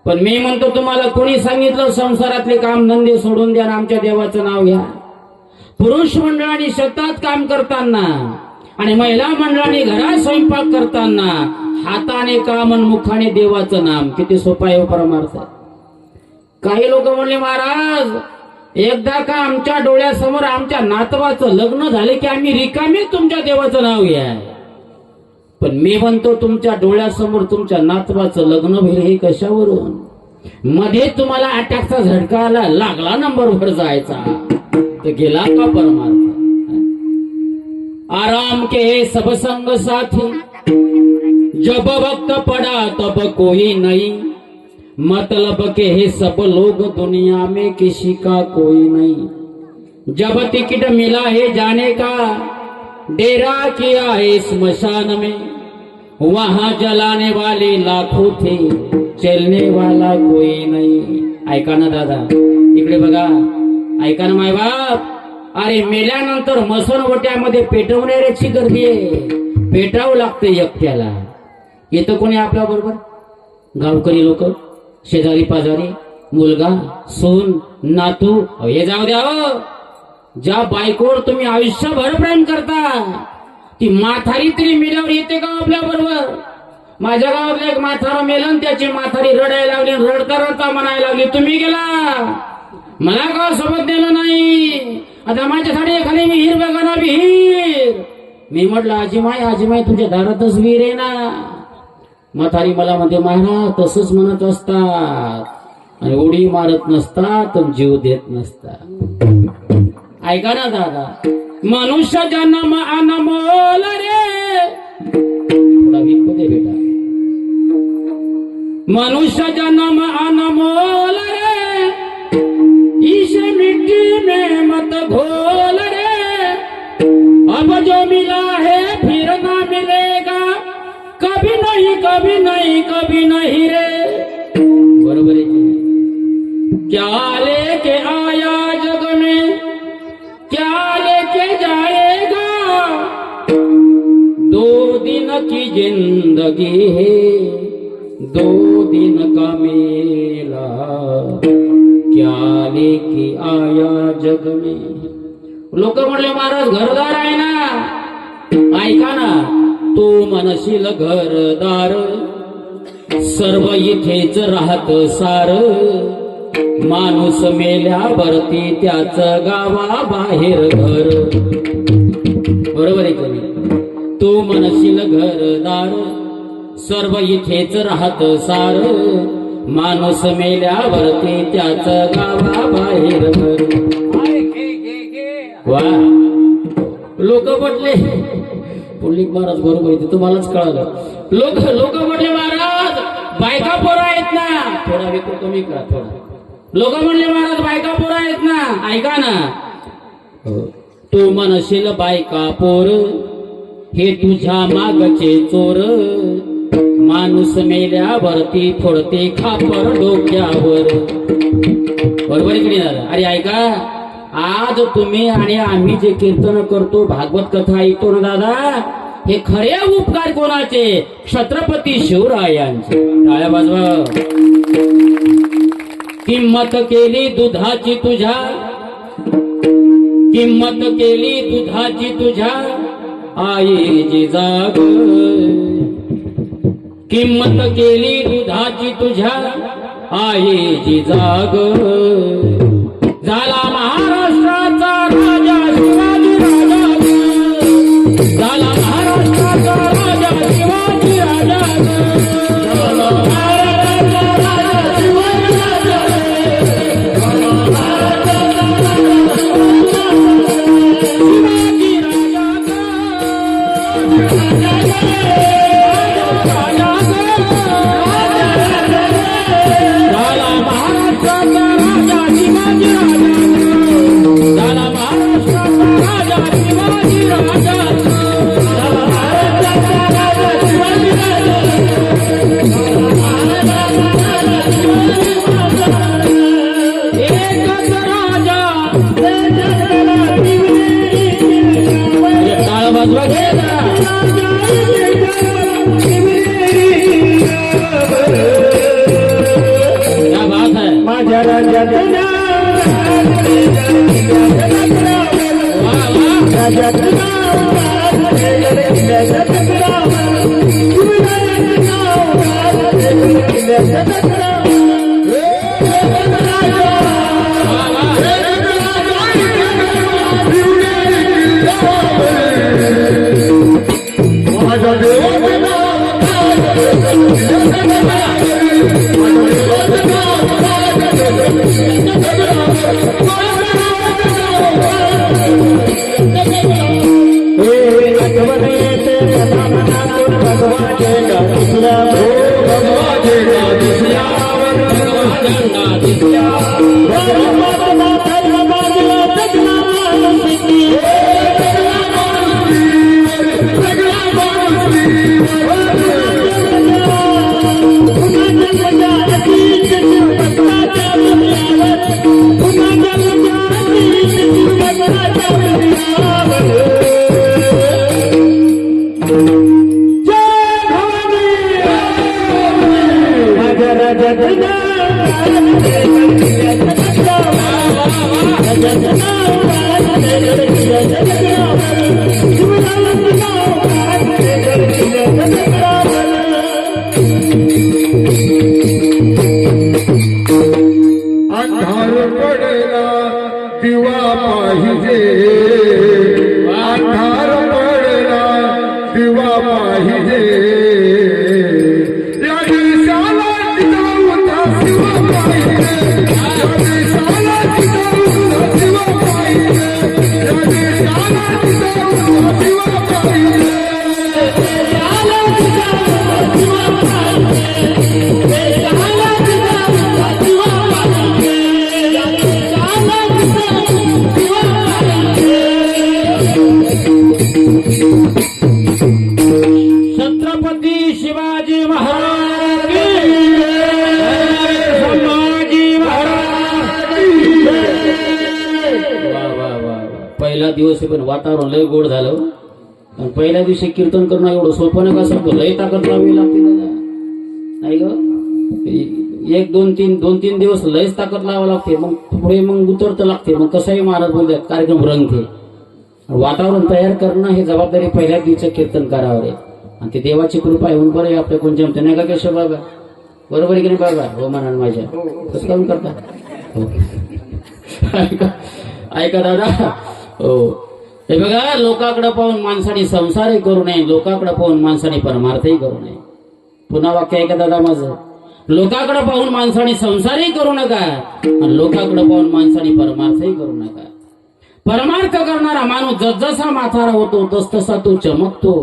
पण मी म्हणतो तुम्हाला कोणी सांगितलं संसारातले काम धंदे सोडून द्या, आमच्या देवाचं नाव घ्या. पुरुष मंडळाने शेतात काम करताना आणि महिला मंडळाने घरात स्वयंपाक करताना हाताने काम आणि मुखाने देवाचं नाम. किती सोपा आहे परमार्थ. काही लोक म्हणले महाराज एकदा का आमच्या डोळ्यासमोर आमच्या नातवाचं लग्न झाले की आम्ही रिकामे तुमच्या देवाचं नाव घ्या. पण मी म्हणतो तुमच्या डोळ्यासमोर तुमच्या नातवाचं लग्न होईल हे कशावरून? मध्ये तुम्हाला अटॅकचा झटका आला, लागला नंबरवर जायचा तर गेला का परमार्थ? आराम के हे सब संग साथी, जब वक्त पड़ा तब कोई नहीं, मतलब के हे सब लोग दुनिया में किसी का कोई नहीं. जब टिकट मिला है जाने का, डेरा किया है स्मशान में, वहां जलाने वाले लाखों थे, चलने वाला कोई नहीं. ऐका ना दादा, इकडे बघा. ऐका ना माय बाप. अरे मेल्यानंतर मसणवट्यामध्ये पेटवणाऱ्याची गर्दी आहे. पेटावं लागतं एकट्याला. येतं कोणी आपल्या बरोबर? गावकरी लोक, शेजारी पाजारी, मुलगा, सून, नातू. हे जाऊ द्या हो. ज्या बायकोवर तुम्ही आयुष्यभर प्रेम करता ती म्हातारी तरी मेल्यावर येते का आपल्या बरोबर? माझ्या गावातला एक म्हातारा मेला, त्याची म्हातारी रडायला लागली, रडता म्हणायला लागली, तुम्ही गेला, मला का सोबत नेलं नाही. आता माझ्यासाठी एखादी विहीर बघा ना, विहीर. मी म्हटलं आजीमाई तुमच्या दारातच विहीर आहे ना. म्हातारी मला म्हणते, महाराज तसंच म्हणत असतात आणि उडी मारत नसतात, जीव देत नसतात. ऐका ना दादा, मनुष्य जन्म अनमोल रे. थोडा विकू दे बेटा. मनुष्य जन्म अनमोल रे, इस मिट्टी में मत घोल रे. अब जो मिला है फिर ना मिलेगा, कभी नहीं कभी नहीं कभी नहीं रे. बरोबर आहे की? क्या लेके आया जग में, क्या लेके जाएगा. 2 दिन की जिंदगी है, 2 दिन का मेला. क्या लेके आया जग में. लोक म्हणले महाराज घरदार आहे ना. ऐका ना, तो म्हणशील घरदार, सर्व इथेच राहत सार. माणूस मेल्यावरती त्याच गावा बाहेर घर. बरोबर आहे का? तू म्हणशील घरदार, सर्व इथेच राहत सार. माणूस मेल्यावरती त्याच गावा बाहेर घर. वा, लोक म्हटले पुंडलिक महाराज बरोबर आहे, तुम्हालाच कळालं. लोक म्हटले महाराज बायका पोरं आहेत ना. थोडा वेळ कमी करा थोडा. लोक म्हणले महाराज बायका पोरं आहेत ना. ऐका ना, तू म्हणशील बायका पोर हे तुझ्या मागचे चोर. माणूस मेल्यावरती फोडते खापर डोक्यावर. बरोबर इकडे दादा. अरे ऐका, आज तुम्ही आणि आम्ही जे कीर्तन करतो, भागवत कथा ऐकतो ना दादा, हे खरे उपकार कोणाचे? छत्रपती शिवरायांचे. टाळ्या वाजवा. किंमत केली दुधाची तुझ्या, किंमत केली दुधाची तुझ्या आईची जाग. किंमत केली दुधाची तुझ्या आईची जाग. झाला महाराष्ट्राचा राजा शिवाजी राजा. झाला महाराष्ट्राचा राजा शिवाजी राजा. झाला महाराष्ट्राचा राजा शिवाजी राजा. शिवाजी झाला महाराष्ट्राचा राजा शिवाजी राजा. झाला महाराष्ट्राचा राजा शिवाजी राजा. झाला महाराष्ट्राचा राजा शिवाजी राजा. एकच राजा टाळ वाजवा गेला. क्या बात है. माझ्या राजाचं नाव, राजाचं नाव, किल्ल्याचं नाव, शिवरायांचं नाव, किल्ल्याचं नाव. माझा देवाचं नाव, माझा देवाचं नाव. पडला दिवा पाहिजे अंधार पडला दिवा पाहिजे या देशाला जिजाऊचा दिवा पाहिजे या देशाला जिजाऊचा दिवा पाहिजे या देशाला जिजाऊचा दिवा पाहिजे छत्रपती शिवाजी महाराज की जय, संभाजी महाराज की जय. वा वा वा वा. पहिला दिवस आहे पण वातावरण लय गोड झालं. आणि पहिल्या दिवशी कीर्तन करणं एवढं सोपं नाही का सांगतो. लय ताकद लावावी लागते दादा नाही ग. एक दोन तीन दिवस लयच ताकद लावावं लागते. मग पुढे मग उतरतं लागते. मग कसंही महाराज बोलतात कार्यक्रम रंगते. वातावरण तयार करणं हे जबाबदारी पहिल्या दिवशी कीर्तन करावं आहे. आणि ते देवाची कृपा आहे. म्हणून बरं आहे आपल्या कोण जमते नाही का केशव बाबा. बरोबर आहे की नाही बाबा. हो म्हणा माझ्या कसं काम करता. हो ऐका दादा. हो हे बघा लोकांकडे पाहून माणसाने संसारही करू नये. लोकांकडे पाहून माणसाने परमार्थही करू नये. पुन्हा वाक्य ऐका दादा माझं. लोकांकडे पाहून माणसाने संसारही करू नका आणि लोकांकडे पाहून माणसाने परमार्थही करू नका. परमार्थ करणारा माणूस जसजसा म्हातारा होतो तसतसा तो चमकतो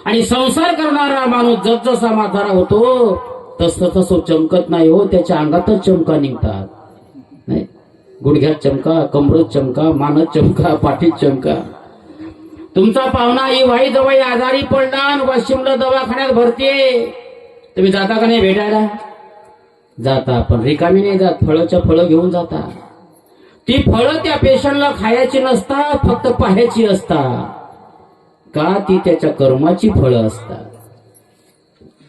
आणि संसार करणारा माणूस जसजसा म्हातारा होतो तसतसा तो चमकत नाही हो. त्याच्या अंगातच चमका निघतात. नाही गुडघ्यात चमका, कमरेत चमका, मानत चमका, पाठीत चमका. तुमचा पाहुणा ही वाई जवाई आजारी पडला आणि वाशिमला दवाखान्यात भरती आहे. तुम्ही जाता का नाही भेटायला. जाता पण रिकामी नाही जात. फळच्या फळं घेऊन जाता. ती फळं त्या पेशंटला खायची नसतात फक्त पाहायची असतात. का ती त्याच्या कर्माची फळं असतात.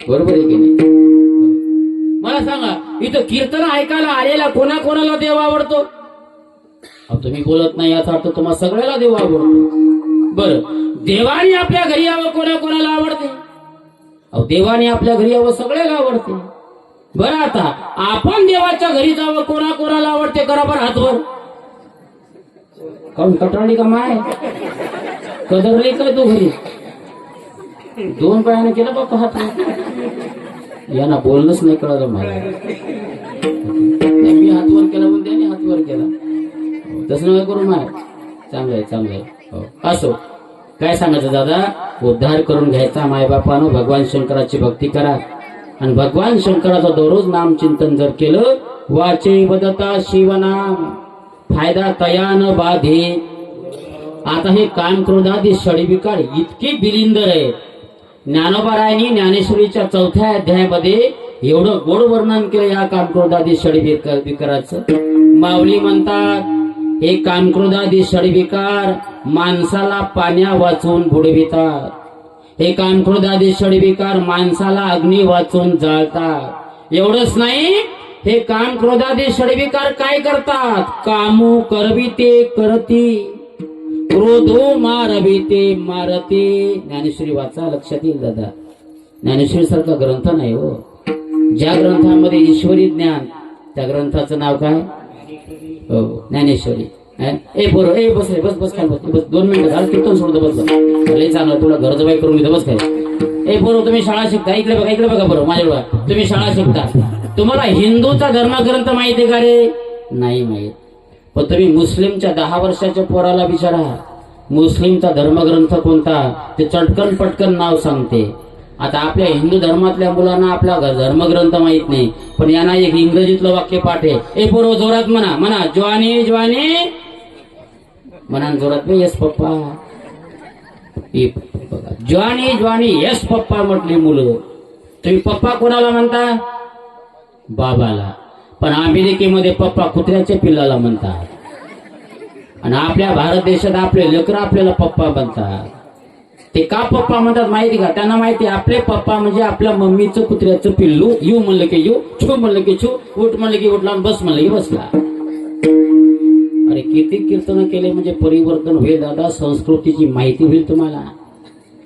बरोबर आहे की नाही. मला सांगा इथं कीर्तन ऐकायला आलेला कोणाकोणाला देव आवडतो. अब तुम्ही बोलत नाही याचा अर्थ तुम्हाला सगळ्याला देव आवडतो. बरं देवाने आपल्या घरी यावं कोणाकोणाला आवडते. अहो देवाने आपल्या घरी यावं सगळ्याला आवडते. बरं आता आपण देवाच्या घरी जावं कोणाकोणाला आवडते करा बरं हातवर. काऊन कटाळली का माय कदरली काय तू घरी. दोन पायाने केलं बाप्पा हात. यांना बोलणंच नाही कळलं मला. मी हातवर केला म्हणून त्याने हातवर केला. तसं नका करू माय. चांगलं आहे चांगलं आहे. हो असो काय सांगायचं दादा. उद्धार करून घ्यायचा मायबापानं. भगवान शंकराची भक्ती करा आणि भगवान शंकराचं दररोज नाम चिंतन जर केलं वाचे वदता शिवनाम फायदा तयान बाधे. आता हे काम क्रोधादी षडविकार इतके बिलिंदर आहे. ज्ञानोबारायांनी ज्ञानेश्वरीच्या 4थ्या अध्यायामध्ये एवढं गोड वर्णन केलं या काम क्रोधादी षडविकाराचं. माऊली म्हणतात हे काम क्रोधादी षडविकार माणसाला पाण्या वाचून बुडवितात. हे काम क्रोधादी षडविकार माणसाला अग्नी वाचून जाळतात. एवढंच नाही हे काम क्रोधादी षडविकार काय करतात. कामू करविते करती क्रोधो मारविते मारते. ज्ञानेश्वरी वाचा लक्षात येईल दादा. ज्ञानेश्वरी सारखा ग्रंथ नाही हो. ज्या ग्रंथामध्ये ईश्वरी ज्ञान त्या ग्रंथाचं नाव काय. हो ज्ञानेश्वरी. ए पोरो ए बस रे बस बस खाली बस 2 मिनिटं झालं कीर्तन सोडतो बस बस. लय चांगलं तुला घर जबाई करून घेतो बस खाली. ए पोरो तुम्ही शाळा शिकता. इकडे बघा बरोबर माझ्याकडे. तुम्ही शाळा शिकता. तुम्हाला हिंदूचा धर्मग्रंथ माहिती का रे. नाही माहित. पण तुम्ही मुस्लिमच्या 10 वर्षाच्या पोराला विचारा मुस्लिमचा धर्मग्रंथ कोणता ते चटकन पटकन नाव सांगते. आता आपल्या हिंदू धर्मातल्या मुलांना आपला धर्मग्रंथ माहित नाही पण यांना एक इंग्रजीतलं वाक्य पाठ आहे. ए पोरो जोरात म्हणा ज्वानी ज्वानी म्हणा जोरात. Yes papa. ज्वानी ज्वानी येस पप्पा म्हटली मुलं. तुम्ही पप्पा कोणाला म्हणता. बाबाला. पण अमेरिकेमध्ये पप्पा कुत्र्याच्या पिल्लाला म्हणतात आणि आपल्या भारत देशात आपले लेकरं आपल्याला पप्पा म्हणतात. ते का पप्पा म्हणतात माहिती का. त्यांना माहिती आपले पप्पा म्हणजे आपल्या मम्मीचं कुत्र्याचं पिल्लू. यू म्हणलं की यू, छू म्हणलं की छू, उठ म्हणलं की उठला, बस म्हणलं की बसला. अरे किती कीर्तन केले म्हणजे परिवर्तन होईल दादा. संस्कृतीची माहिती होईल तुम्हाला.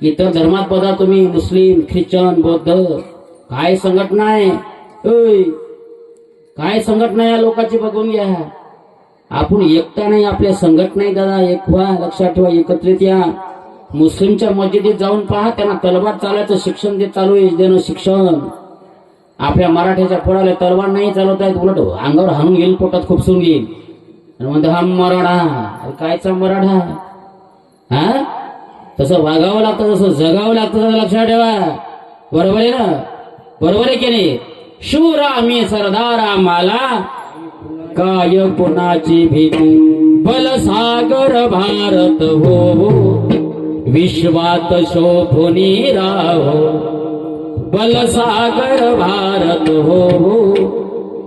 इतर धर्मात बघा तुम्ही मुस्लिम ख्रिश्चन बौद्ध काय संघटना आहे. काय संघटना या लोकांची बघून घ्या. आपण एकटा नाही, आपल्या संघट नाही दादा, एक व्हा, लक्षात ठेवा, एकत्रित या. मुस्लिमच्या मस्जिदीत जाऊन पहा, त्यांना तलवार चालायचं शिक्षण ते चालू आहे, देणं शिक्षण. आपल्या मराठ्याच्या पोराला तलवार नाही चालवता येत, उलट अंगावर हाणून घेईल, पोटात खुपसून घेईल आणि म्हणतो हा मराठा. अरे कायचा मराठा? हा, तसं वागावं लागतं, तसं जगावं लागतं दादा, लक्षात ठेवा. बरोबर आहे ना? बरोबर आहे की नाही? शूर आम्ही सरदार आम्हाला काय कोणाची भीती, बलसागर भारत हो विश्वात शोभुनी राहो, बलसागर भारत हो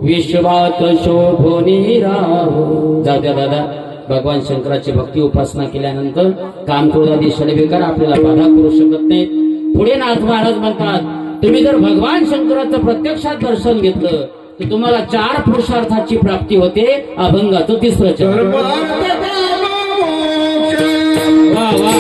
विश्वात शोभुनी राहो. जाऊ द्या दादा, भगवान शंकराची भक्ती उपासना केल्यानंतर कामक्रोधादी षडविकार आपल्याला बाधा करू शकत नाहीत. पुढे नाथ महाराज म्हणतात, तुम्ही जर भगवान शंकराचं प्रत्यक्षात दर्शन घेतलं तर तुम्हाला 4 पुरुषार्थाची प्राप्ती होते. अभंगाचं 3रं चरण. वा वा.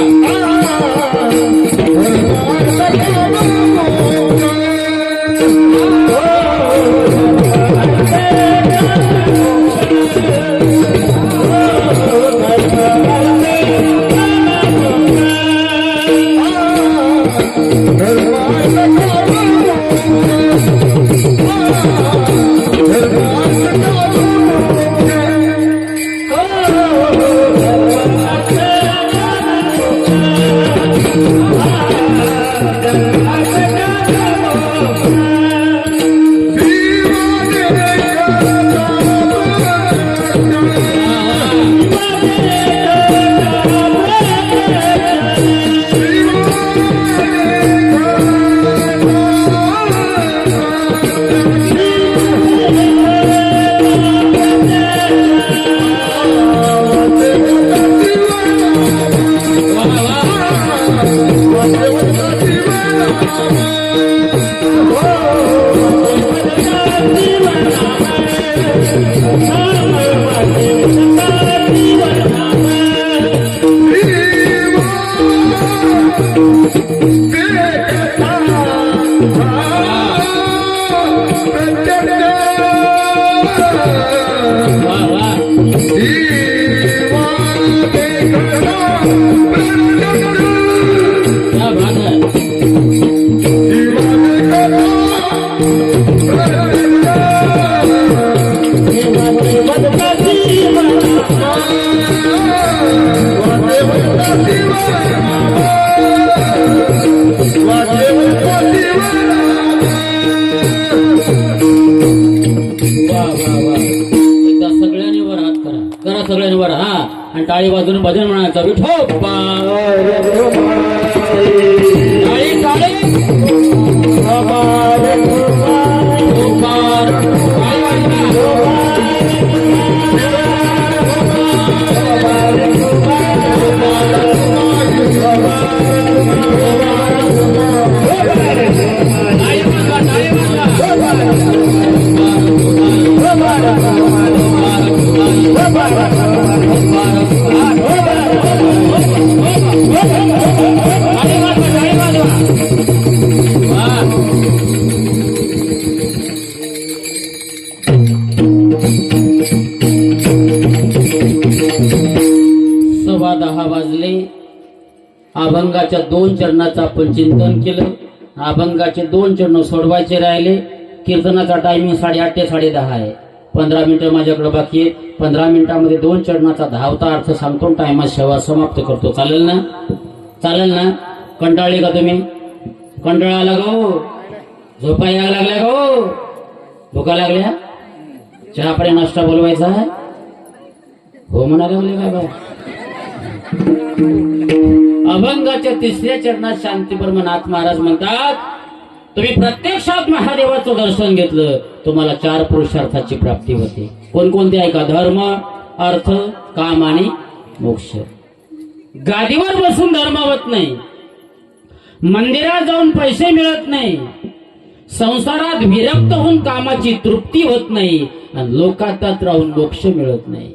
सगळ्यांनी वर हा आणि टाळी वाजून भजन म्हणायचं. विठोबा टाळी टाळी अभंगाच्या 2 चरणाचं आपण चिंतन केलं. अभंगाचे 2 चरण सोडवायचे राहिले. कीर्तनाचा टायमिंग 8:30 ते 10:30 आहे. 15 मिनिटं माझ्याकडे बाकी आहेत. 15 मिनिटांमध्ये 2 चरणाचा धावता अर्थ सांगतो. टायमात सेवा समाप्त करतो. चालेल ना? चालेल ना? कंटाळले का तुम्ही? कंटाळा आला का हो? झोपा यायला लागल्या का हो? भुका लागल्या? चहा पाणी नाश्ता बोलवायचा आहे? हो म्हणायला लागले काय बा? अभंगाच्या 3ऱ्या चरणात शांतीब्रह्मनाथ महाराज म्हणतात, तुम्ही प्रत्यक्षात महादेवाचं दर्शन घेतलं तुम्हाला 4 पुरुषार्थाची प्राप्ती होते. कोणकोणते आहे का? धर्म, अर्थ, काम आणि मोक्ष. गादीवर बसून धर्म होत नाही, मंदिरात जाऊन पैसे मिळत नाही, संसारात विरक्त होऊन कामाची तृप्ती होत नाही आणि लोकांतात राहून मोक्ष मिळत नाही.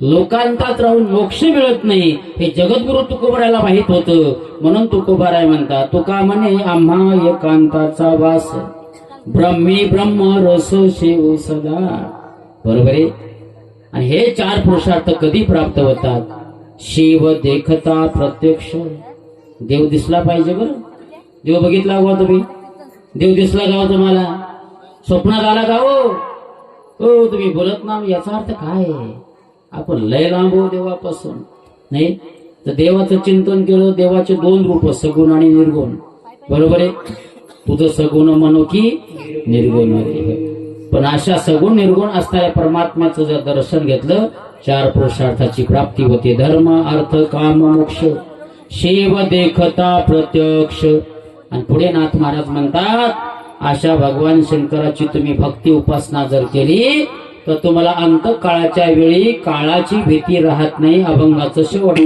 लोकांतात राहून मोक्ष मिळत नाही हे जगद्गुरु तुकोबारायला माहित होतं. म्हणून तुकोबाराय म्हणतात, तुका म्हणे आम्हा एकांताचा वास, ब्रह्मी ब्रह्म रस शेव सदा. बरोबर आहे. आणि हे 4 पुरुषार्थ कधी प्राप्त होतात? शिव देखता प्रत्यक्ष. देव दिसला पाहिजे बरं. देव बघितला का तुम्ही? देव दिसला का तुम्हाला? स्वप्नात आला का हो तुम्ही बोलत ना, याचा अर्थ काय आहे? आपण लय लांब हो देवापासून, नाही तर देवाचं चिंतन केलं. देवाचे 2 रूप, सगुण आणि निर्गुण. बरोबर आहे. तुझं सगुण म्हणू की निर्गुण आहे. पण अशा सगुण निर्गुण असणाऱ्या परमात्म्याचं जर दर्शन घेतलं, 4 पुरुषार्थाची प्राप्ती होते. धर्म अर्थ काम मोक्ष. शिव देखता प्रत्यक्ष. आणि पुढे नाथ महाराज म्हणतात, अशा भगवान शंकराची तुम्ही भक्ती उपासना जर केली तर तुम्हाला अंतकाळाच्या वेळी काळाची भीती राहत नाही. अभंगाचं शेवट.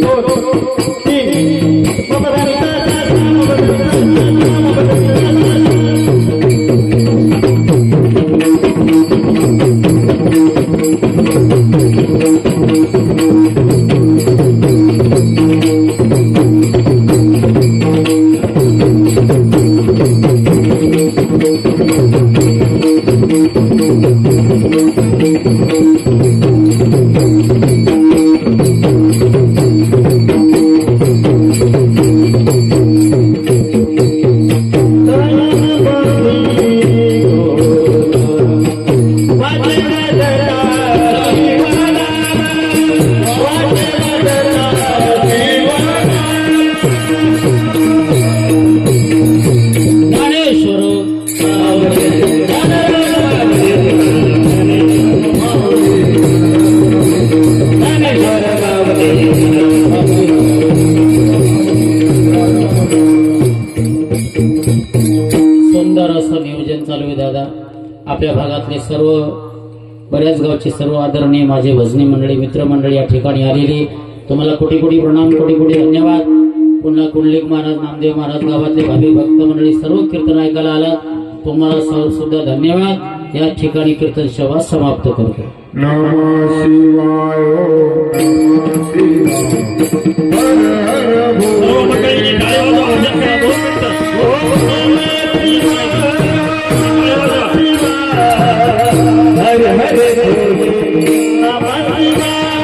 हो आपल्या भागातले सर्व बऱ्याच गावचे सर्व आदरणीय माझे भजनी मंडळी मित्रमंडळी या ठिकाणी आलेली तुम्हाला कोटी कोटी प्रणाम कोटी कोटी धन्यवाद. पुन्हा कुंडलिक महाराज नामदेव महाराज गावातले भाविक भक्त मंडळी सर्व कीर्तन ऐकायला आला तुम्हाला सुद्धा धन्यवाद. या ठिकाणी कीर्तन सभा समाप्त करतो. नमः शिवाय नमः शिवाय हर हर भोले सर्व मंडळींनी टाळ्या वाजवा, भजन करा, 2 मिनिटं. हर हर भोले नमः शिवाय हर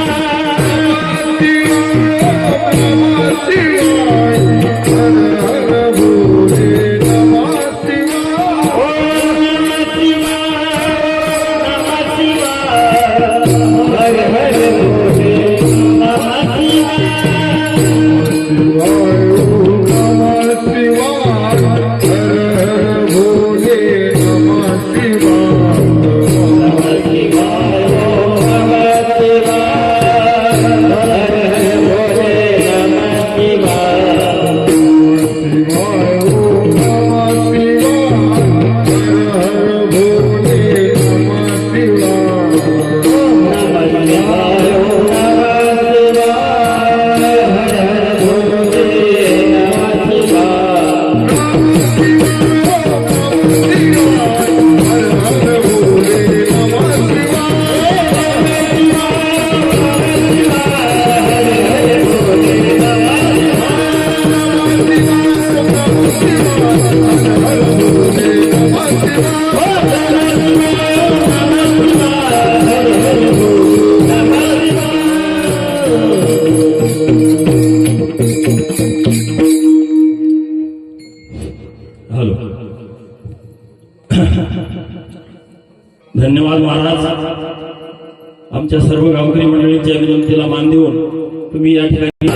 हर भोले नमः शिवाय हॅलो. धन्यवाद महाराज. आमच्या सर्व गावकरी मंडळींच्या विनंतीला मान देऊन तुम्ही या ठिकाणी